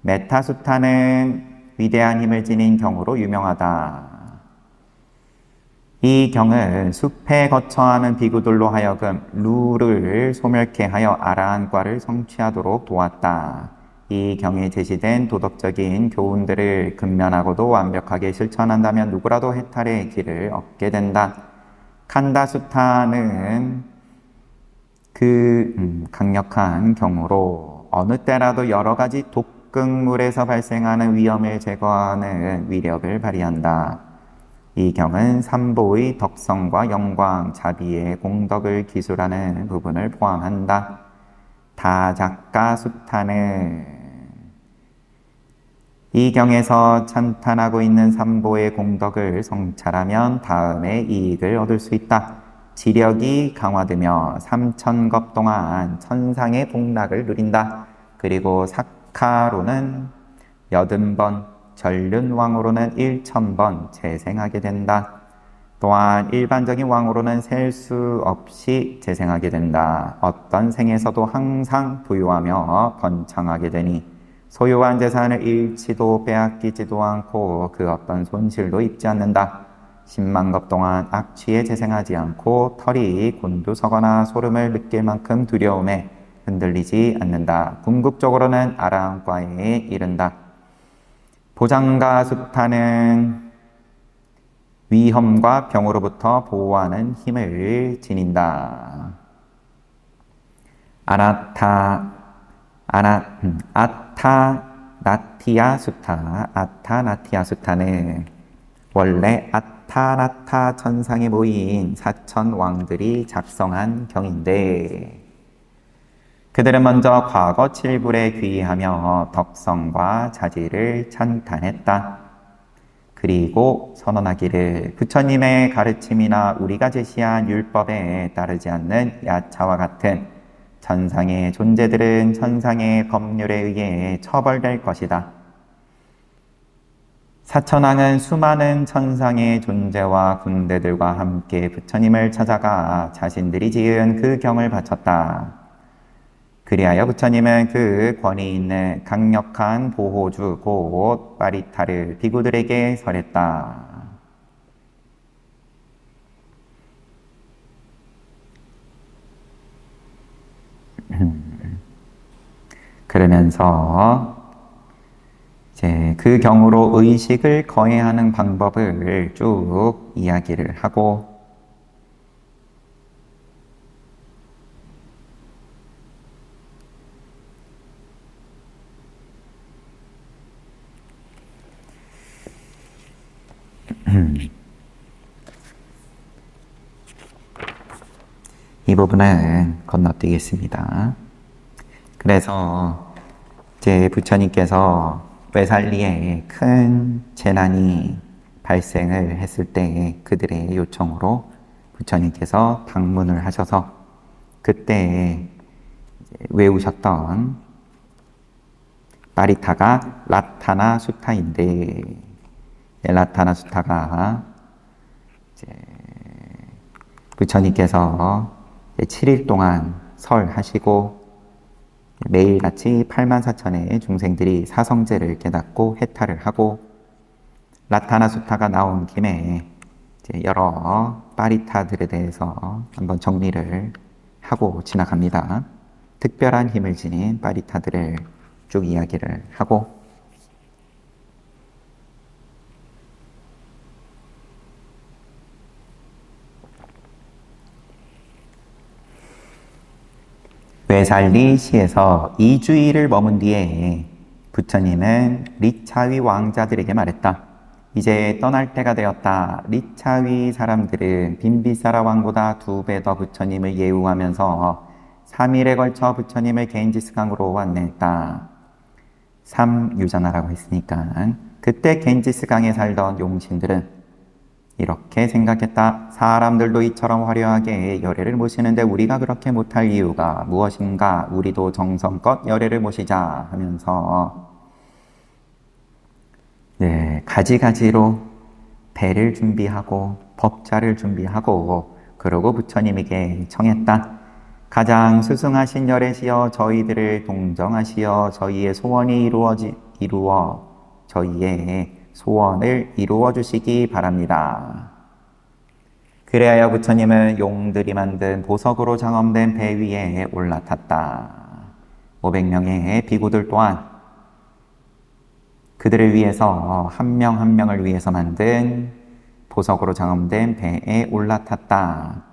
메타수타는 위대한 힘을 지닌 경으로 유명하다. 이 경은 숲에 거처하는 비구들로 하여금 루를 소멸케 하여 아라한과를 성취하도록 도왔다. 이 경에 제시된 도덕적인 교훈들을 근면하고도 완벽하게 실천한다면 누구라도 해탈의 길을 얻게 된다. 칸다수타는 그 강력한 경으로 어느 때라도 여러 가지 북극물에서 발생하는 위험을 제거하는 위력을 발휘한다. 이 경은 삼보의 덕성과 영광, 자비의 공덕을 기술하는 부분을 포함한다. 다작가 수탄은 이 경에서 찬탄하고 있는 삼보의 공덕을 성찰하면 다음에 이익을 얻을 수 있다. 지력이 강화되며 3,000겁 동안 천상의 복락을 누린다. 그리고 사카로는 80번, 전륜왕으로는 1,000번 재생하게 된다. 또한 일반적인 왕으로는 셀 수 없이 재생하게 된다. 어떤 생에서도 항상 부유하며 번창하게 되니 소유한 재산을 잃지도 빼앗기지도 않고 그 어떤 손실도 입지 않는다. 10만 겁 동안 악취에 재생하지 않고 털이 곤두서거나 소름을 느낄 만큼 두려움에 흔들리지 않는다. 궁극적으로는 아랑과에 이른다. 보장가 수타는 위험과 병으로부터 보호하는 힘을 지닌다. 아타나티아 수타는 원래 아타나타 천상에 모인 사천 왕들이 작성한 경인데 그들은 먼저 과거 칠불에 귀의하며 덕성과 자질을 찬탄했다. 그리고 선언하기를 부처님의 가르침이나 우리가 제시한 율법에 따르지 않는 야차와 같은 천상의 존재들은 천상의 법률에 의해 처벌될 것이다. 사천왕은 수많은 천상의 존재와 군대들과 함께 부처님을 찾아가 자신들이 지은 그 경을 바쳤다. 그리하여 부처님은 그 권위 있는 강력한 보호주 곧 빠리타를 비구들에게 설했다. 그러면서 이제 그 경우로 의식을 거해하는 방법을 쭉 이야기를 하고 이 부분은 건너뛰겠습니다. 그래서 이제 부처님께서 외살리에 큰 재난이 발생을 했을 때 그들의 요청으로 부처님께서 방문을 하셔서 그때 외우셨던 빠리타가 라타나 수타인데 라타나 수타가 이제 부처님께서 7일 동안 설하시고 매일같이 84,000의 중생들이 사성제를 깨닫고 해탈을 하고 라타나 수타가 나온 김에 이제 여러 빠리타들에 대해서 한번 정리를 하고 지나갑니다. 특별한 힘을 지닌 빠리타들을 쭉 이야기를 하고 외살리 시에서 2주일을 머문 뒤에 부처님은 리차위 왕자들에게 말했다. 이제 떠날 때가 되었다. 리차위 사람들은 빈비사라 왕보다 2배 더 부처님을 예우하면서 3일에 걸쳐 부처님을 겐지스강으로 안내했다. 3유자나라고 했으니까 그때 겐지스강에 살던 용신들은 이렇게 생각했다. 사람들도 이처럼 화려하게 열애를 모시는데 우리가 그렇게 못할 이유가 무엇인가? 우리도 정성껏 열애를 모시자 하면서 가지가지로 배를 준비하고 법자를 준비하고 그러고 부처님에게 청했다. 가장 수승하신 열애시여 저희들을 동정하시어 저희의 소원이 저희의 소원을 이루어 주시기 바랍니다. 그래야 부처님은 용들이 만든 보석으로 장엄된 배 위에 올라탔다. 500명의 비구들 또한 그들을 위해서 한 명 한 명을 위해서 만든 보석으로 장엄된 배에 올라탔다.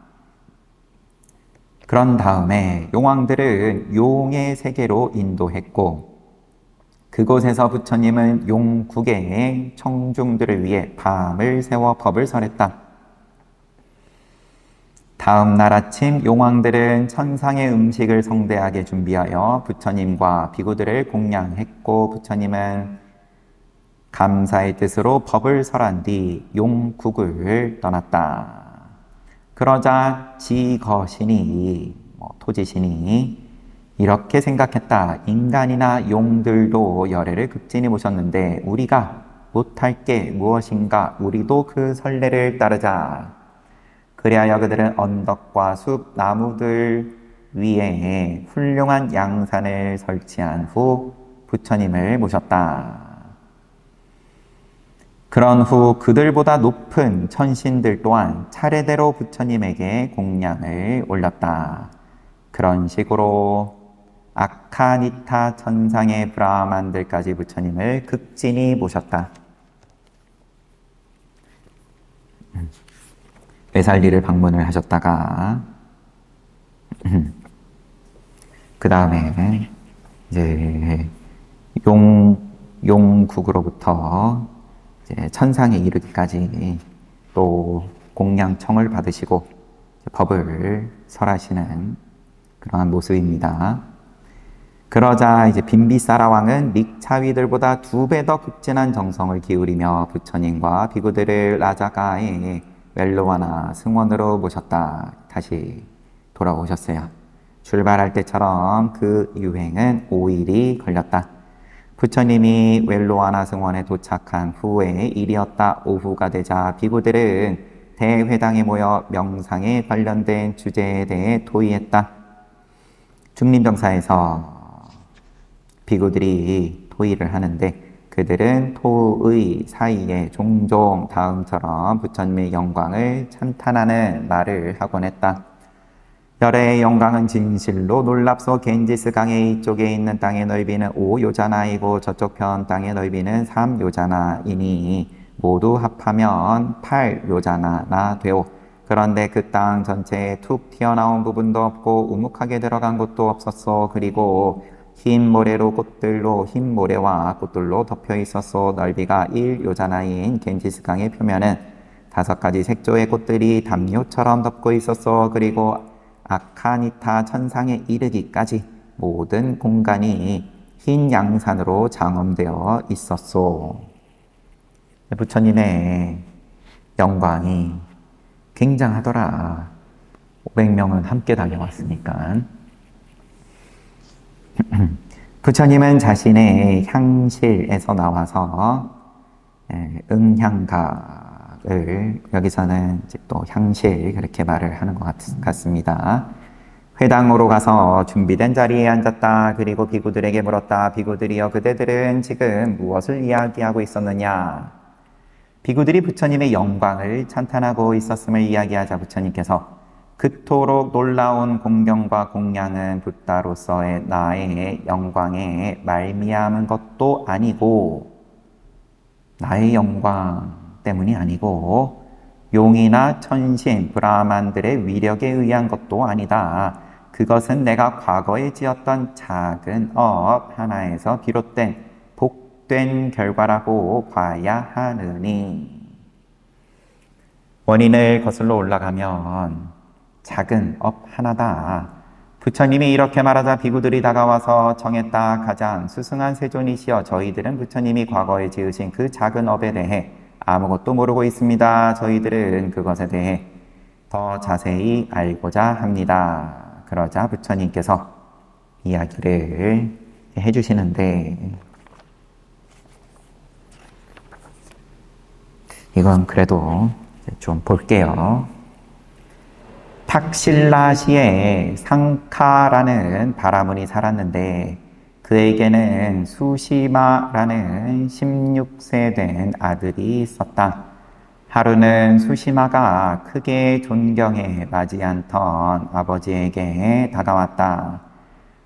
그런 다음에 용왕들은 용의 세계로 인도했고 그곳에서 부처님은 용국의 청중들을 위해 밤을 새워 법을 설했다. 다음 날 아침 용왕들은 천상의 음식을 성대하게 준비하여 부처님과 비구들을 공양했고, 부처님은 감사의 뜻으로 법을 설한 뒤 용국을 떠났다. 그러자 지거신이, 토지신이 이렇게 생각했다. 인간이나 용들도 열애를 극진히 모셨는데 우리가 못할 게 무엇인가? 우리도 그 선례를 따르자. 그리하여 그들은 언덕과 숲, 나무들 위에 훌륭한 양산을 설치한 후 부처님을 모셨다. 그런 후 그들보다 높은 천신들 또한 차례대로 부처님에게 공양을 올렸다. 그런 식으로 아카니타 천상의 브라만들까지 부처님을 극진히 모셨다. 외살리를 방문을 하셨다가 그 다음에 이제 용국으로부터 이제 천상에 이르기까지 또 공양청을 받으시고 법을 설하시는 그러한 모습입니다. 그러자 이제 빈비사라 왕은 릭차위들보다 2배 더 극진한 정성을 기울이며 부처님과 비구들을 라자가의 멜로와나 승원으로 모셨다. 다시 돌아오셨어요. 출발할 때처럼 그 유행은 5일이 걸렸다. 부처님이 웰로와나 승원에 도착한 후에 일이었다. 오후가 되자 비구들은 대회당에 모여 명상에 관련된 주제에 대해 토의했다. 중림정사에서 비구들이 토의를 하는데 그들은 토의 사이에 종종 다음처럼 부처님의 영광을 찬탄하는 말을 하곤 했다. 열애의 영광은 진실로 놀랍소. 겐지스 강의 이쪽에 있는 땅의 넓이는 5요자나이고 저쪽 편 땅의 넓이는 3요자나이니 모두 합하면 8요자나나 되오. 그런데 그 땅 전체에 툭 튀어나온 부분도 없고 우묵하게 들어간 곳도 없었소. 그리고 흰 모래로 흰 모래와 꽃들로 덮여 있었소. 넓이가 1요자나이인 겐지스 강의 표면은 5가지 색조의 꽃들이 담요처럼 덮고 있었소. 그리고 아카니타 천상에 이르기까지 모든 공간이 흰 양산으로 장엄되어 있었소. 부처님의 영광이 굉장하더라. 500명은 함께 달려왔으니까. 부처님은 자신의 향실에서 나와서 응향각을, 여기서는 이제 또 향실 그렇게 말을 하는 것 같습니다. 회당으로 가서 준비된 자리에 앉았다. 그리고 비구들에게 물었다. 비구들이여, 그대들은 지금 무엇을 이야기하고 있었느냐? 비구들이 부처님의 영광을 찬탄하고 있었음을 이야기하자 부처님께서 그토록 놀라운 공경과 공양은 붓다로서의 나의 영광에 말미암은 것도 아니고, 나의 영광 때문이 아니고 용이나 천신, 브라만들의 위력에 의한 것도 아니다. 그것은 내가 과거에 지었던 작은 업 하나에서 비롯된 복된 결과라고 봐야 하느니. 원인을 거슬러 올라가면 작은 업 하나다. 부처님이 이렇게 말하자 비구들이 다가와서 정했다. 가장 수승한 세존이시여, 저희들은 부처님이 과거에 지으신 그 작은 업에 대해 아무것도 모르고 있습니다. 저희들은 그것에 대해 더 자세히 알고자 합니다. 그러자 부처님께서 이야기를 해주시는데, 이건 그래도 좀 볼게요. 탁실라시에 상카라는 바라문이 살았는데 그에게는 수시마라는 16세 된 아들이 있었다. 하루는 수시마가 크게 존경해 마지 않던 아버지에게 다가왔다.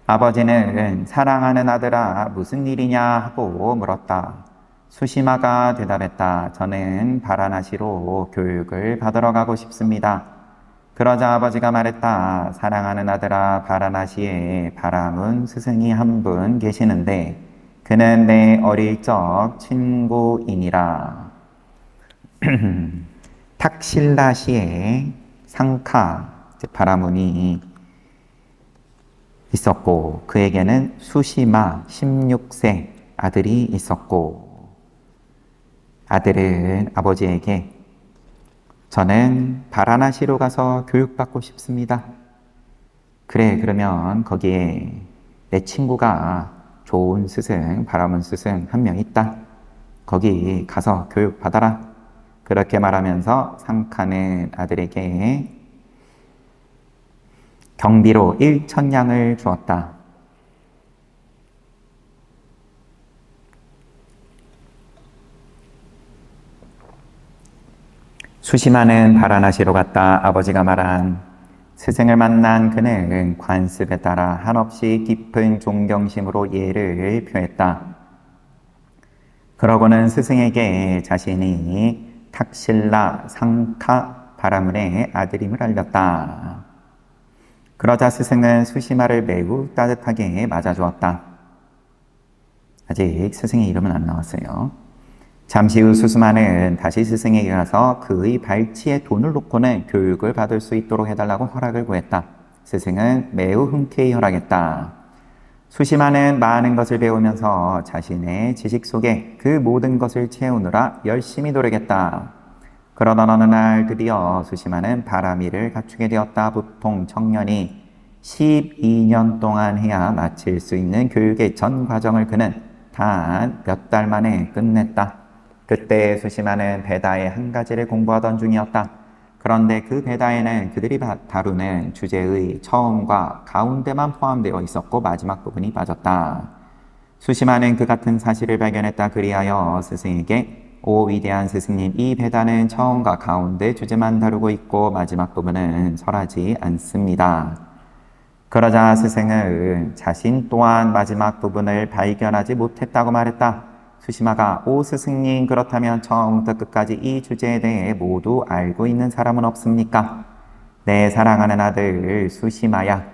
아버지는 사랑하는 아들아, 무슨 일이냐 하고 물었다. 수시마가 대답했다. 저는 바라나시로 교육을 받으러 가고 싶습니다. 그러자 아버지가 말했다. 사랑하는 아들아, 바라나시에 바라문 스승이 한 분 계시는데 그는 내 어릴 적 친구이니라. 탁실라시에 상카, 바라문이 있었고 그에게는 수시마 16세 아들이 있었고 아들은 아버지에게 저는 바라나시로 가서 교육받고 싶습니다. 그래, 그러면 거기에 내 친구가 좋은 스승, 바라문 스승 한 명 있다. 거기 가서 교육받아라. 그렇게 말하면서 상카는 아들에게 경비로 1,000냥을 주었다. 수시마는 바라나시로 갔다. 아버지가 말한 스승을 만난 그는 관습에 따라 한없이 깊은 존경심으로 예를 표했다. 그러고는 스승에게 자신이 탁실라 상카 바라문의 아들임을 알렸다. 그러자 스승은 수시마를 매우 따뜻하게 맞아주었다. 아직 스승의 이름은 안 나왔어요. 잠시 후 수시마는 다시 스승에게 가서 그의 발치에 돈을 놓고는 교육을 받을 수 있도록 해달라고 허락을 구했다. 스승은 매우 흔쾌히 허락했다. 수시마는 많은 것을 배우면서 자신의 지식 속에 그 모든 것을 채우느라 열심히 노력했다. 그러던 어느 날 드디어 수시마는 바라미를 갖추게 되었다. 보통 청년이 12년 동안 해야 마칠 수 있는 교육의 전 과정을 그는 단 몇 달 만에 끝냈다. 그때 수시마는 베다의 한 가지를 공부하던 중이었다. 그런데 그 베다에는 그들이 다루는 주제의 처음과 가운데만 포함되어 있었고 마지막 부분이 빠졌다. 수시마는 그 같은 사실을 발견했다. 그리하여 스승에게 오 위대한 스승님, 이 베다는 처음과 가운데 주제만 다루고 있고 마지막 부분은 설하지 않습니다. 그러자 스승은 자신 또한 마지막 부분을 발견하지 못했다고 말했다. 수시마가 오 스승님, 그렇다면 처음부터 끝까지 이 주제에 대해 모두 알고 있는 사람은 없습니까? 내 사랑하는 아들 수시마야,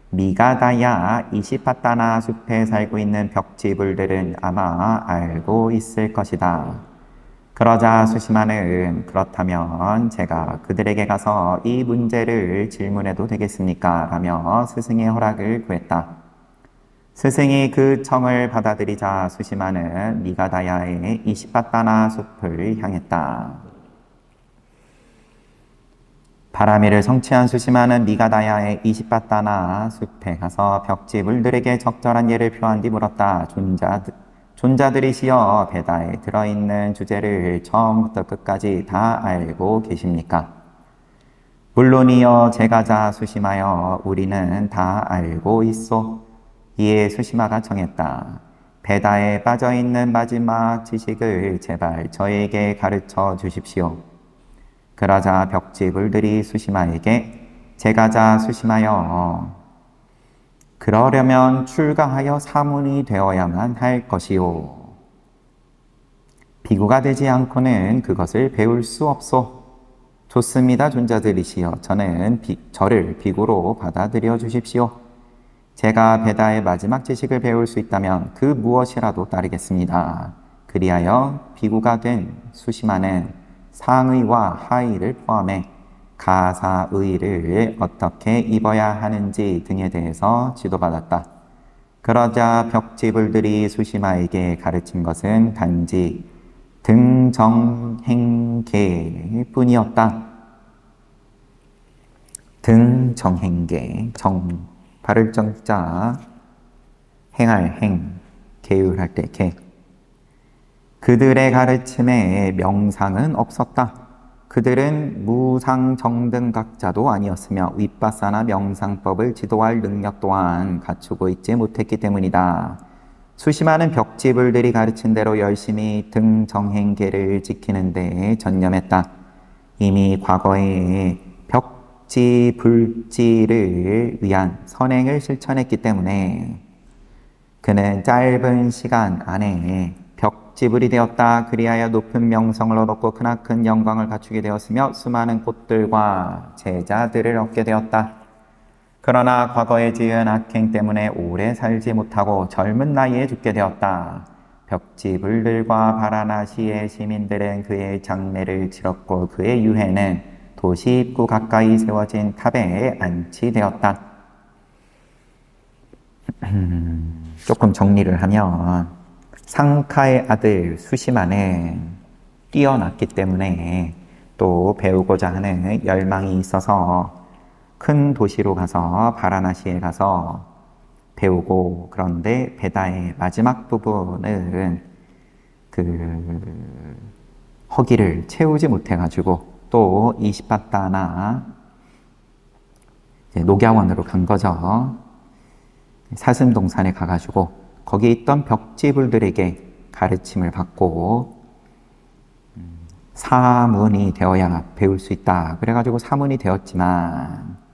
미가다야 이시파타나 숲에 살고 있는 벽지불들은 아마 알고 있을 것이다. 그러자 수시마는 그렇다면 제가 그들에게 가서 이 문제를 질문해도 되겠습니까? 라며 스승의 허락을 구했다. 스승이 그 청을 받아들이자 수시마는 미가다야의 이시파타나 숲을 향했다. 바라미를 성취한 수시마는 미가다야의 이시파타나 숲에 가서 벽지불들에게 적절한 예를 표한 뒤 물었다. 존자들이시여, 베다에 들어있는 주제를 처음부터 끝까지 다 알고 계십니까? 물론이여, 제가자 수시마여, 우리는 다 알고 있소. 이에 수시마가 청했다. 베다에 빠져있는 마지막 지식을 제발 저에게 가르쳐 주십시오. 그러자 벽지불들이 수시마에게 제가자 수시마여, 그러려면 출가하여 사문이 되어야만 할 것이요. 비구가 되지 않고는 그것을 배울 수 없소. 좋습니다, 존자들이시여. 저를 비구로 받아들여 주십시오. 제가 베다의 마지막 지식을 배울 수 있다면 그 무엇이라도 따르겠습니다. 그리하여 비구가 된 수시마는 상의와 하의를 포함해 가사의를 어떻게 입어야 하는지 등에 대해서 지도받았다. 그러자 벽지불들이 수시마에게 가르친 것은 단지 등정행계일 뿐이었다. 등정행계, 바를 정자, 행할 행, 계율할 때 계. 그들의 가르침에 명상은 없었다. 그들은 무상정등각자도 아니었으며 윗바사나 명상법을 지도할 능력 또한 갖추고 있지 못했기 때문이다. 수시마는 벽지불들이 가르친 대로 열심히 등정행계를 지키는 데 전념했다. 이미 과거에 벽지불지를 위한 선행을 실천했기 때문에 그는 짧은 시간 안에 벽지불이 되었다. 그리하여 높은 명성을 얻었고 크나큰 영광을 갖추게 되었으며 수많은 꽃들과 제자들을 얻게 되었다. 그러나 과거에 지은 악행 때문에 오래 살지 못하고 젊은 나이에 죽게 되었다. 벽지불들과 바라나시의 시민들은 그의 장례를 치렀고 그의 유해는 도시 입구 가까이 세워진 탑에 안치되었다. 조금 정리를 하면 상카의 아들 수시마는 뛰어났기 때문에 또 배우고자 하는 열망이 있어서 큰 도시로 가서 바라나시에 가서 배우고, 그런데 베다의 마지막 부분은 그 허기를 채우지 못해가지고 또 이시파타나 녹야원으로 간 거죠. 사슴동산에 가가지고 거기 있던 벽지불들에게 가르침을 받고 사문이 되어야 배울 수 있다. 그래가지고 사문이 되었지만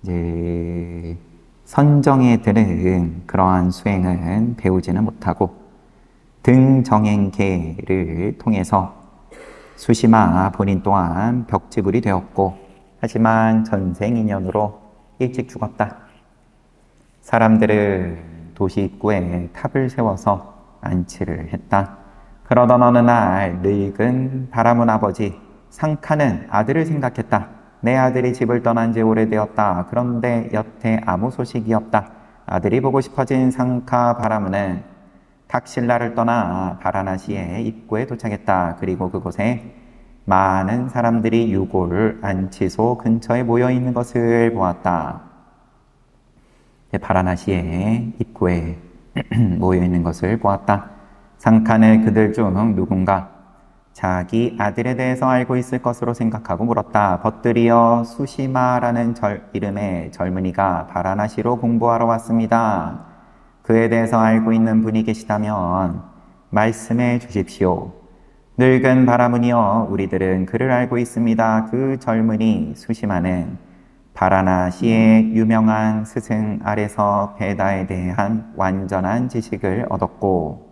이제 선정에 드는 그러한 수행은 배우지는 못하고 등정행계를 통해서 수시마 본인 또한 벽지불이 되었고, 하지만 전생인연으로 일찍 죽었다. 사람들은 도시 입구에 탑을 세워서 안치를 했다. 그러던 어느 날 늙은 바라문 아버지 상카는 아들을 생각했다. 내 아들이 집을 떠난 지 오래되었다. 그런데 여태 아무 소식이 없다. 아들이 보고 싶어진 상카 바라문은 탁실라를 떠나 바라나시의 입구에 도착했다. 그리고 그곳에 많은 사람들이 유골 안치소 근처에 모여 있는 것을 보았다. 바라나시의 입구에 모여 있는 것을 보았다. 상카는 그들 중 누군가 자기 아들에 대해서 알고 있을 것으로 생각하고 물었다. 벗들이여, 수시마라는 이름의 젊은이가 바라나시로 공부하러 왔습니다. 그에 대해서 알고 있는 분이 계시다면 말씀해 주십시오. 늙은 바라문이여, 우리들은 그를 알고 있습니다. 그 젊은이 수시마는 바라나시의 유명한 스승 아래서 베다에 대한 완전한 지식을 얻었고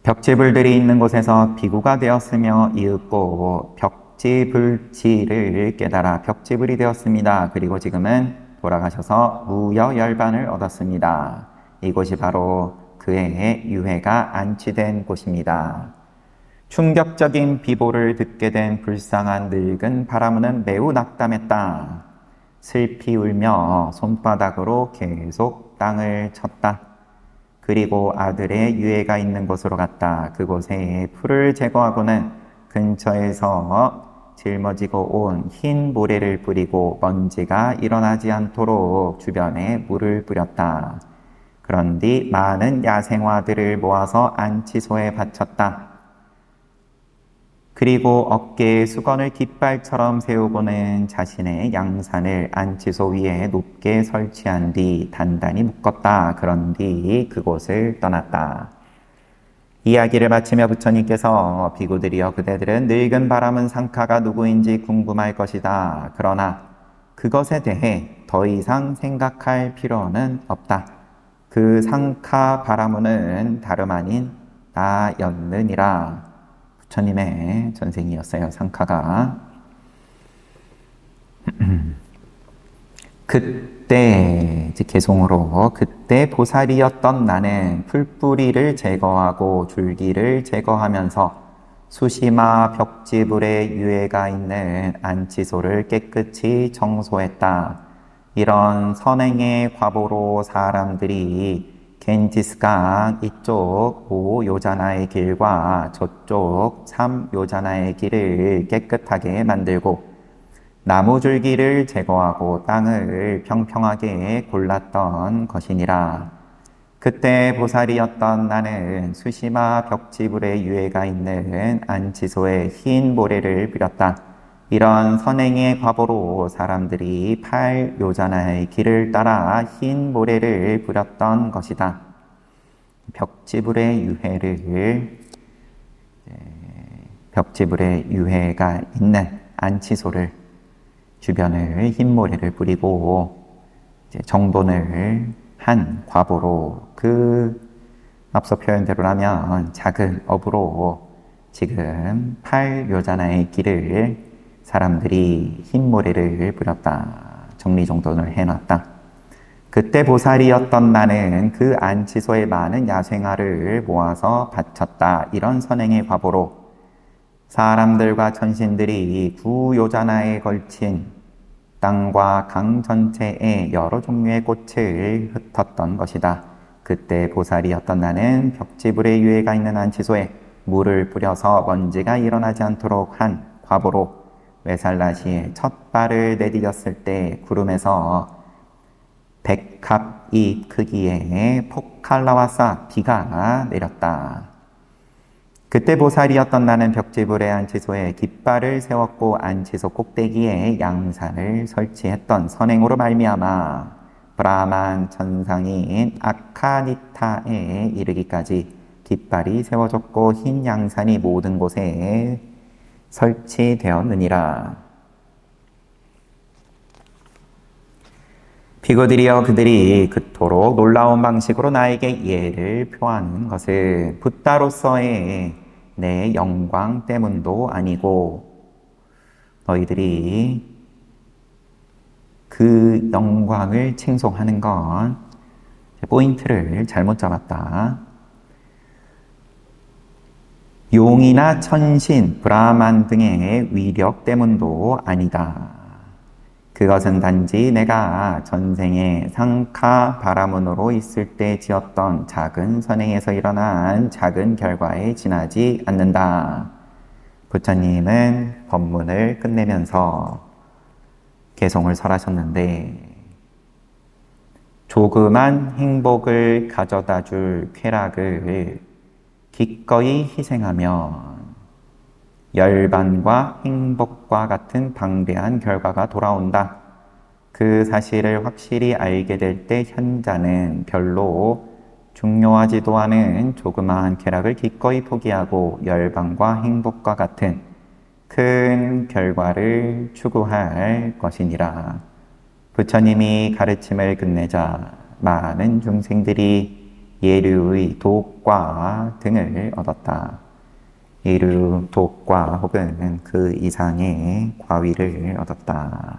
벽지불들이 있는 곳에서 비구가 되었으며 이윽고 벽지불지를 깨달아 벽지불이 되었습니다. 그리고 지금은 돌아가셔서 무여열반을 얻었습니다. 이곳이 바로 그의 유해가 안치된 곳입니다. 충격적인 비보를 듣게 된 불쌍한 늙은 바라문은 매우 낙담했다. 슬피 울며 손바닥으로 계속 땅을 쳤다. 그리고 아들의 유해가 있는 곳으로 갔다. 그곳에 풀을 제거하고는 근처에서 짊어지고 온 흰 모래를 뿌리고 먼지가 일어나지 않도록 주변에 물을 뿌렸다. 그런 뒤 많은 야생화들을 모아서 안치소에 바쳤다. 그리고 어깨에 수건을 깃발처럼 세우고는 자신의 양산을 안치소 위에 높게 설치한 뒤 단단히 묶었다. 그런 뒤 그곳을 떠났다. 이야기를 마치며 부처님께서 비구들이여, 그대들은 늙은 바라문 상카가 누구인지 궁금할 것이다. 그러나 그것에 대해 더 이상 생각할 필요는 없다. 그 상카 바라문은 다름 아닌 나였느니라. 부처님의 전생이었어요, 상카가. 그때, 개송으로, 그때 보살이었던 나는 풀뿌리를 제거하고 줄기를 제거하면서 수시마 벽지불에 유해가 있는 안치소를 깨끗이 청소했다. 이런 선행의 과보로 사람들이 겐지스강 이쪽 5요자나의 길과 저쪽 3요자나의 길을 깨끗하게 만들고 나무줄기를 제거하고 땅을 평평하게 골랐던 것이니라. 그때 보살이었던 나는 수시마 벽지불에 유해가 있는 안치소에 흰 모래를 뿌렸다. 이런 선행의 과보로 사람들이 8요자나의 길을 따라 흰 모래를 뿌렸던 것이다. 벽지불의 유해가 있는 안치소를 주변을 흰 모래를 뿌리고 정돈을 한 과보로, 그 앞서 표현대로라면 작은 업으로 지금 8요자나의 길을 사람들이 흰 모래를 뿌렸다. 정리정돈을 해놨다. 그때 보살이었던 나는 그 안치소에 많은 야생화를 모아서 바쳤다. 이런 선행의 과보로 사람들과 천신들이 구요자나에 걸친 땅과 강 전체에 여러 종류의 꽃을 흩었던 것이다. 그때 보살이었던 나는 벽지불에 유해가 있는 안치소에 물을 뿌려서 먼지가 일어나지 않도록 한 과보로 외살라시에 첫 발을 내디뎠을 때 구름에서 백합잎 크기의 폭칼라와 싹 비가 내렸다. 그때 보살이었던 나는 벽지불의 안치소에 깃발을 세웠고 안치소 꼭대기에 양산을 설치했던 선행으로 말미암아 브라만 천상인 아카니타에 이르기까지 깃발이 세워졌고 흰 양산이 모든 곳에 설치되었느니라. 비구들이여 그들이 그토록 놀라운 방식으로 나에게 예를 표하는 것은 붓다로서의 내 영광 때문도 아니고 너희들이 그 영광을 칭송하는 건 포인트를 잘못 잡았다. 용이나 천신, 브라만 등의 위력 때문도 아니다. 그것은 단지 내가 전생에 상카 바라문으로 있을 때 지었던 작은 선행에서 일어난 작은 결과에 지나지 않는다. 부처님은 법문을 끝내면서 개송을 설하셨는데 조그만 행복을 가져다 줄 쾌락을 기꺼이 희생하면 열반과 행복과 같은 방대한 결과가 돌아온다. 그 사실을 확실히 알게 될 때 현자는 별로 중요하지도 않은 조그마한 쾌락을 기꺼이 포기하고 열반과 행복과 같은 큰 결과를 추구할 것이니라. 부처님이 가르침을 끝내자 많은 중생들이 예류의 독과 등을 얻었다. 예류, 독과 혹은 그 이상의 과위를 얻었다.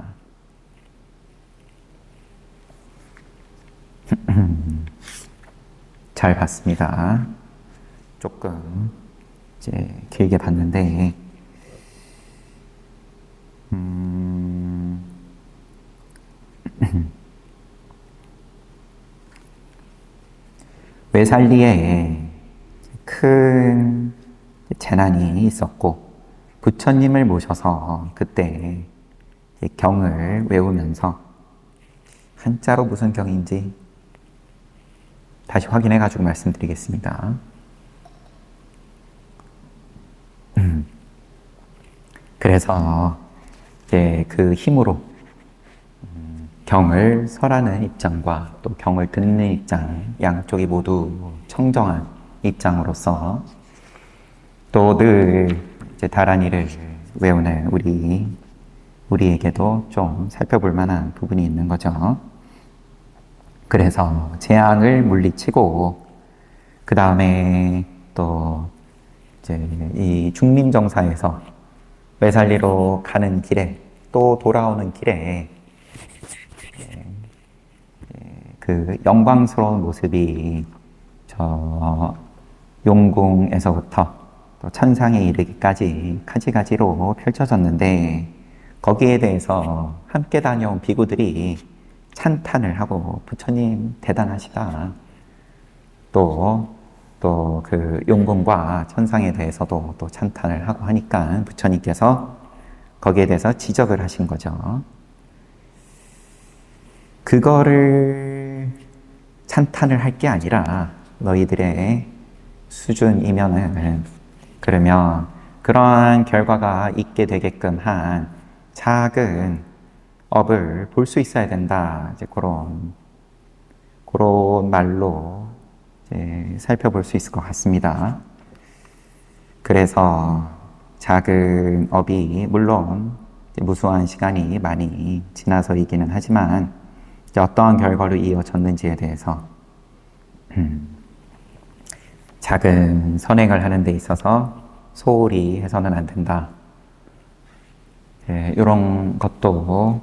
잘 봤습니다. 조금 이제 길게 봤는데 외살리에 큰 재난이 있었고 부처님을 모셔서 그때 경을 외우면서 한자로 무슨 경인지 다시 확인해 가지고 말씀드리겠습니다. 그래서 이제 그 힘으로 경을 설하는 입장과 또 경을 듣는 입장 양쪽이 모두 청정한 입장으로서 또 늘 이제 다란이를 외우는 우리에게도 좀 살펴볼 만한 부분이 있는 거죠. 그래서 재앙을 물리치고 그 다음에 또 이제 이 중림정사에서 외살리로 가는 길에 또 돌아오는 길에 그 영광스러운 모습이 저 용궁에서부터 또 천상에 이르기까지 가지가지로 펼쳐졌는데 거기에 대해서 함께 다녀온 비구들이 찬탄을 하고 부처님 대단하시다. 또 그 용궁과 천상에 대해서도 또 찬탄을 하고 하니까 부처님께서 거기에 대해서 지적을 하신 거죠. 그거를 찬탄을 할 게 아니라 너희들의 수준이면은 그러면 그러한 결과가 있게 되게끔 한 작은 업을 볼 수 있어야 된다. 이제 그런 말로 이제 살펴볼 수 있을 것 같습니다. 그래서 작은 업이 물론 무수한 시간이 많이 지나서이기는 하지만 어떠한 결과로 이어졌는지에 대해서 작은 선행을 하는 데 있어서 소홀히 해서는 안 된다. 이런 것도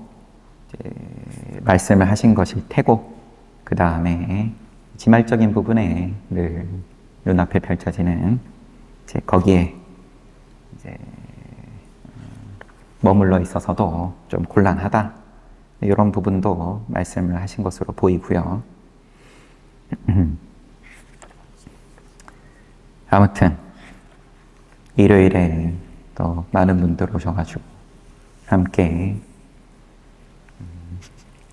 이제 말씀을 하신 것일 테고, 그 다음에 지말적인 부분에 늘 눈앞에 펼쳐지는 이제 거기에 이제 머물러 있어서도 좀 곤란하다, 이런 부분도 말씀을 하신 것으로 보이고요. 아무튼 일요일에 또 많은 분들 오셔가지고 함께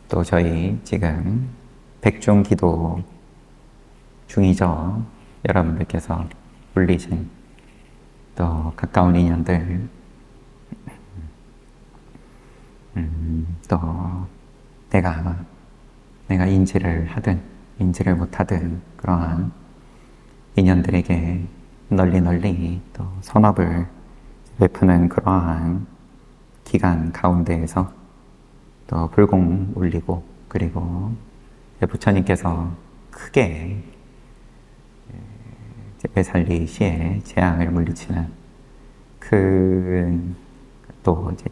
또 저희 지금 백중 기도 중이죠. 여러분들께서 불리신 또 가까운 인연들, 또 내가 인지를 하든 인지를 못하든 그러한 인연들에게 널리 또 선업을 베푸는 그러한 기간 가운데에서 또 불공 올리고, 그리고 부처님께서 크게 매살리 시에 재앙을 물리치는 큰 또 이제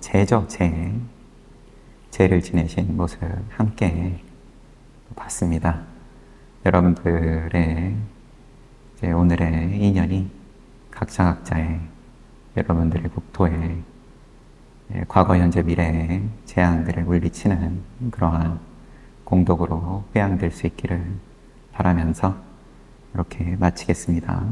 제를 지내신 모습 함께 봤습니다. 여러분들의 이제 오늘의 인연이 각자의 여러분들의 국토에 과거, 현재, 미래의 재앙들을 물리치는 그러한 공덕으로 회양될 수 있기를 바라면서 이렇게 마치겠습니다.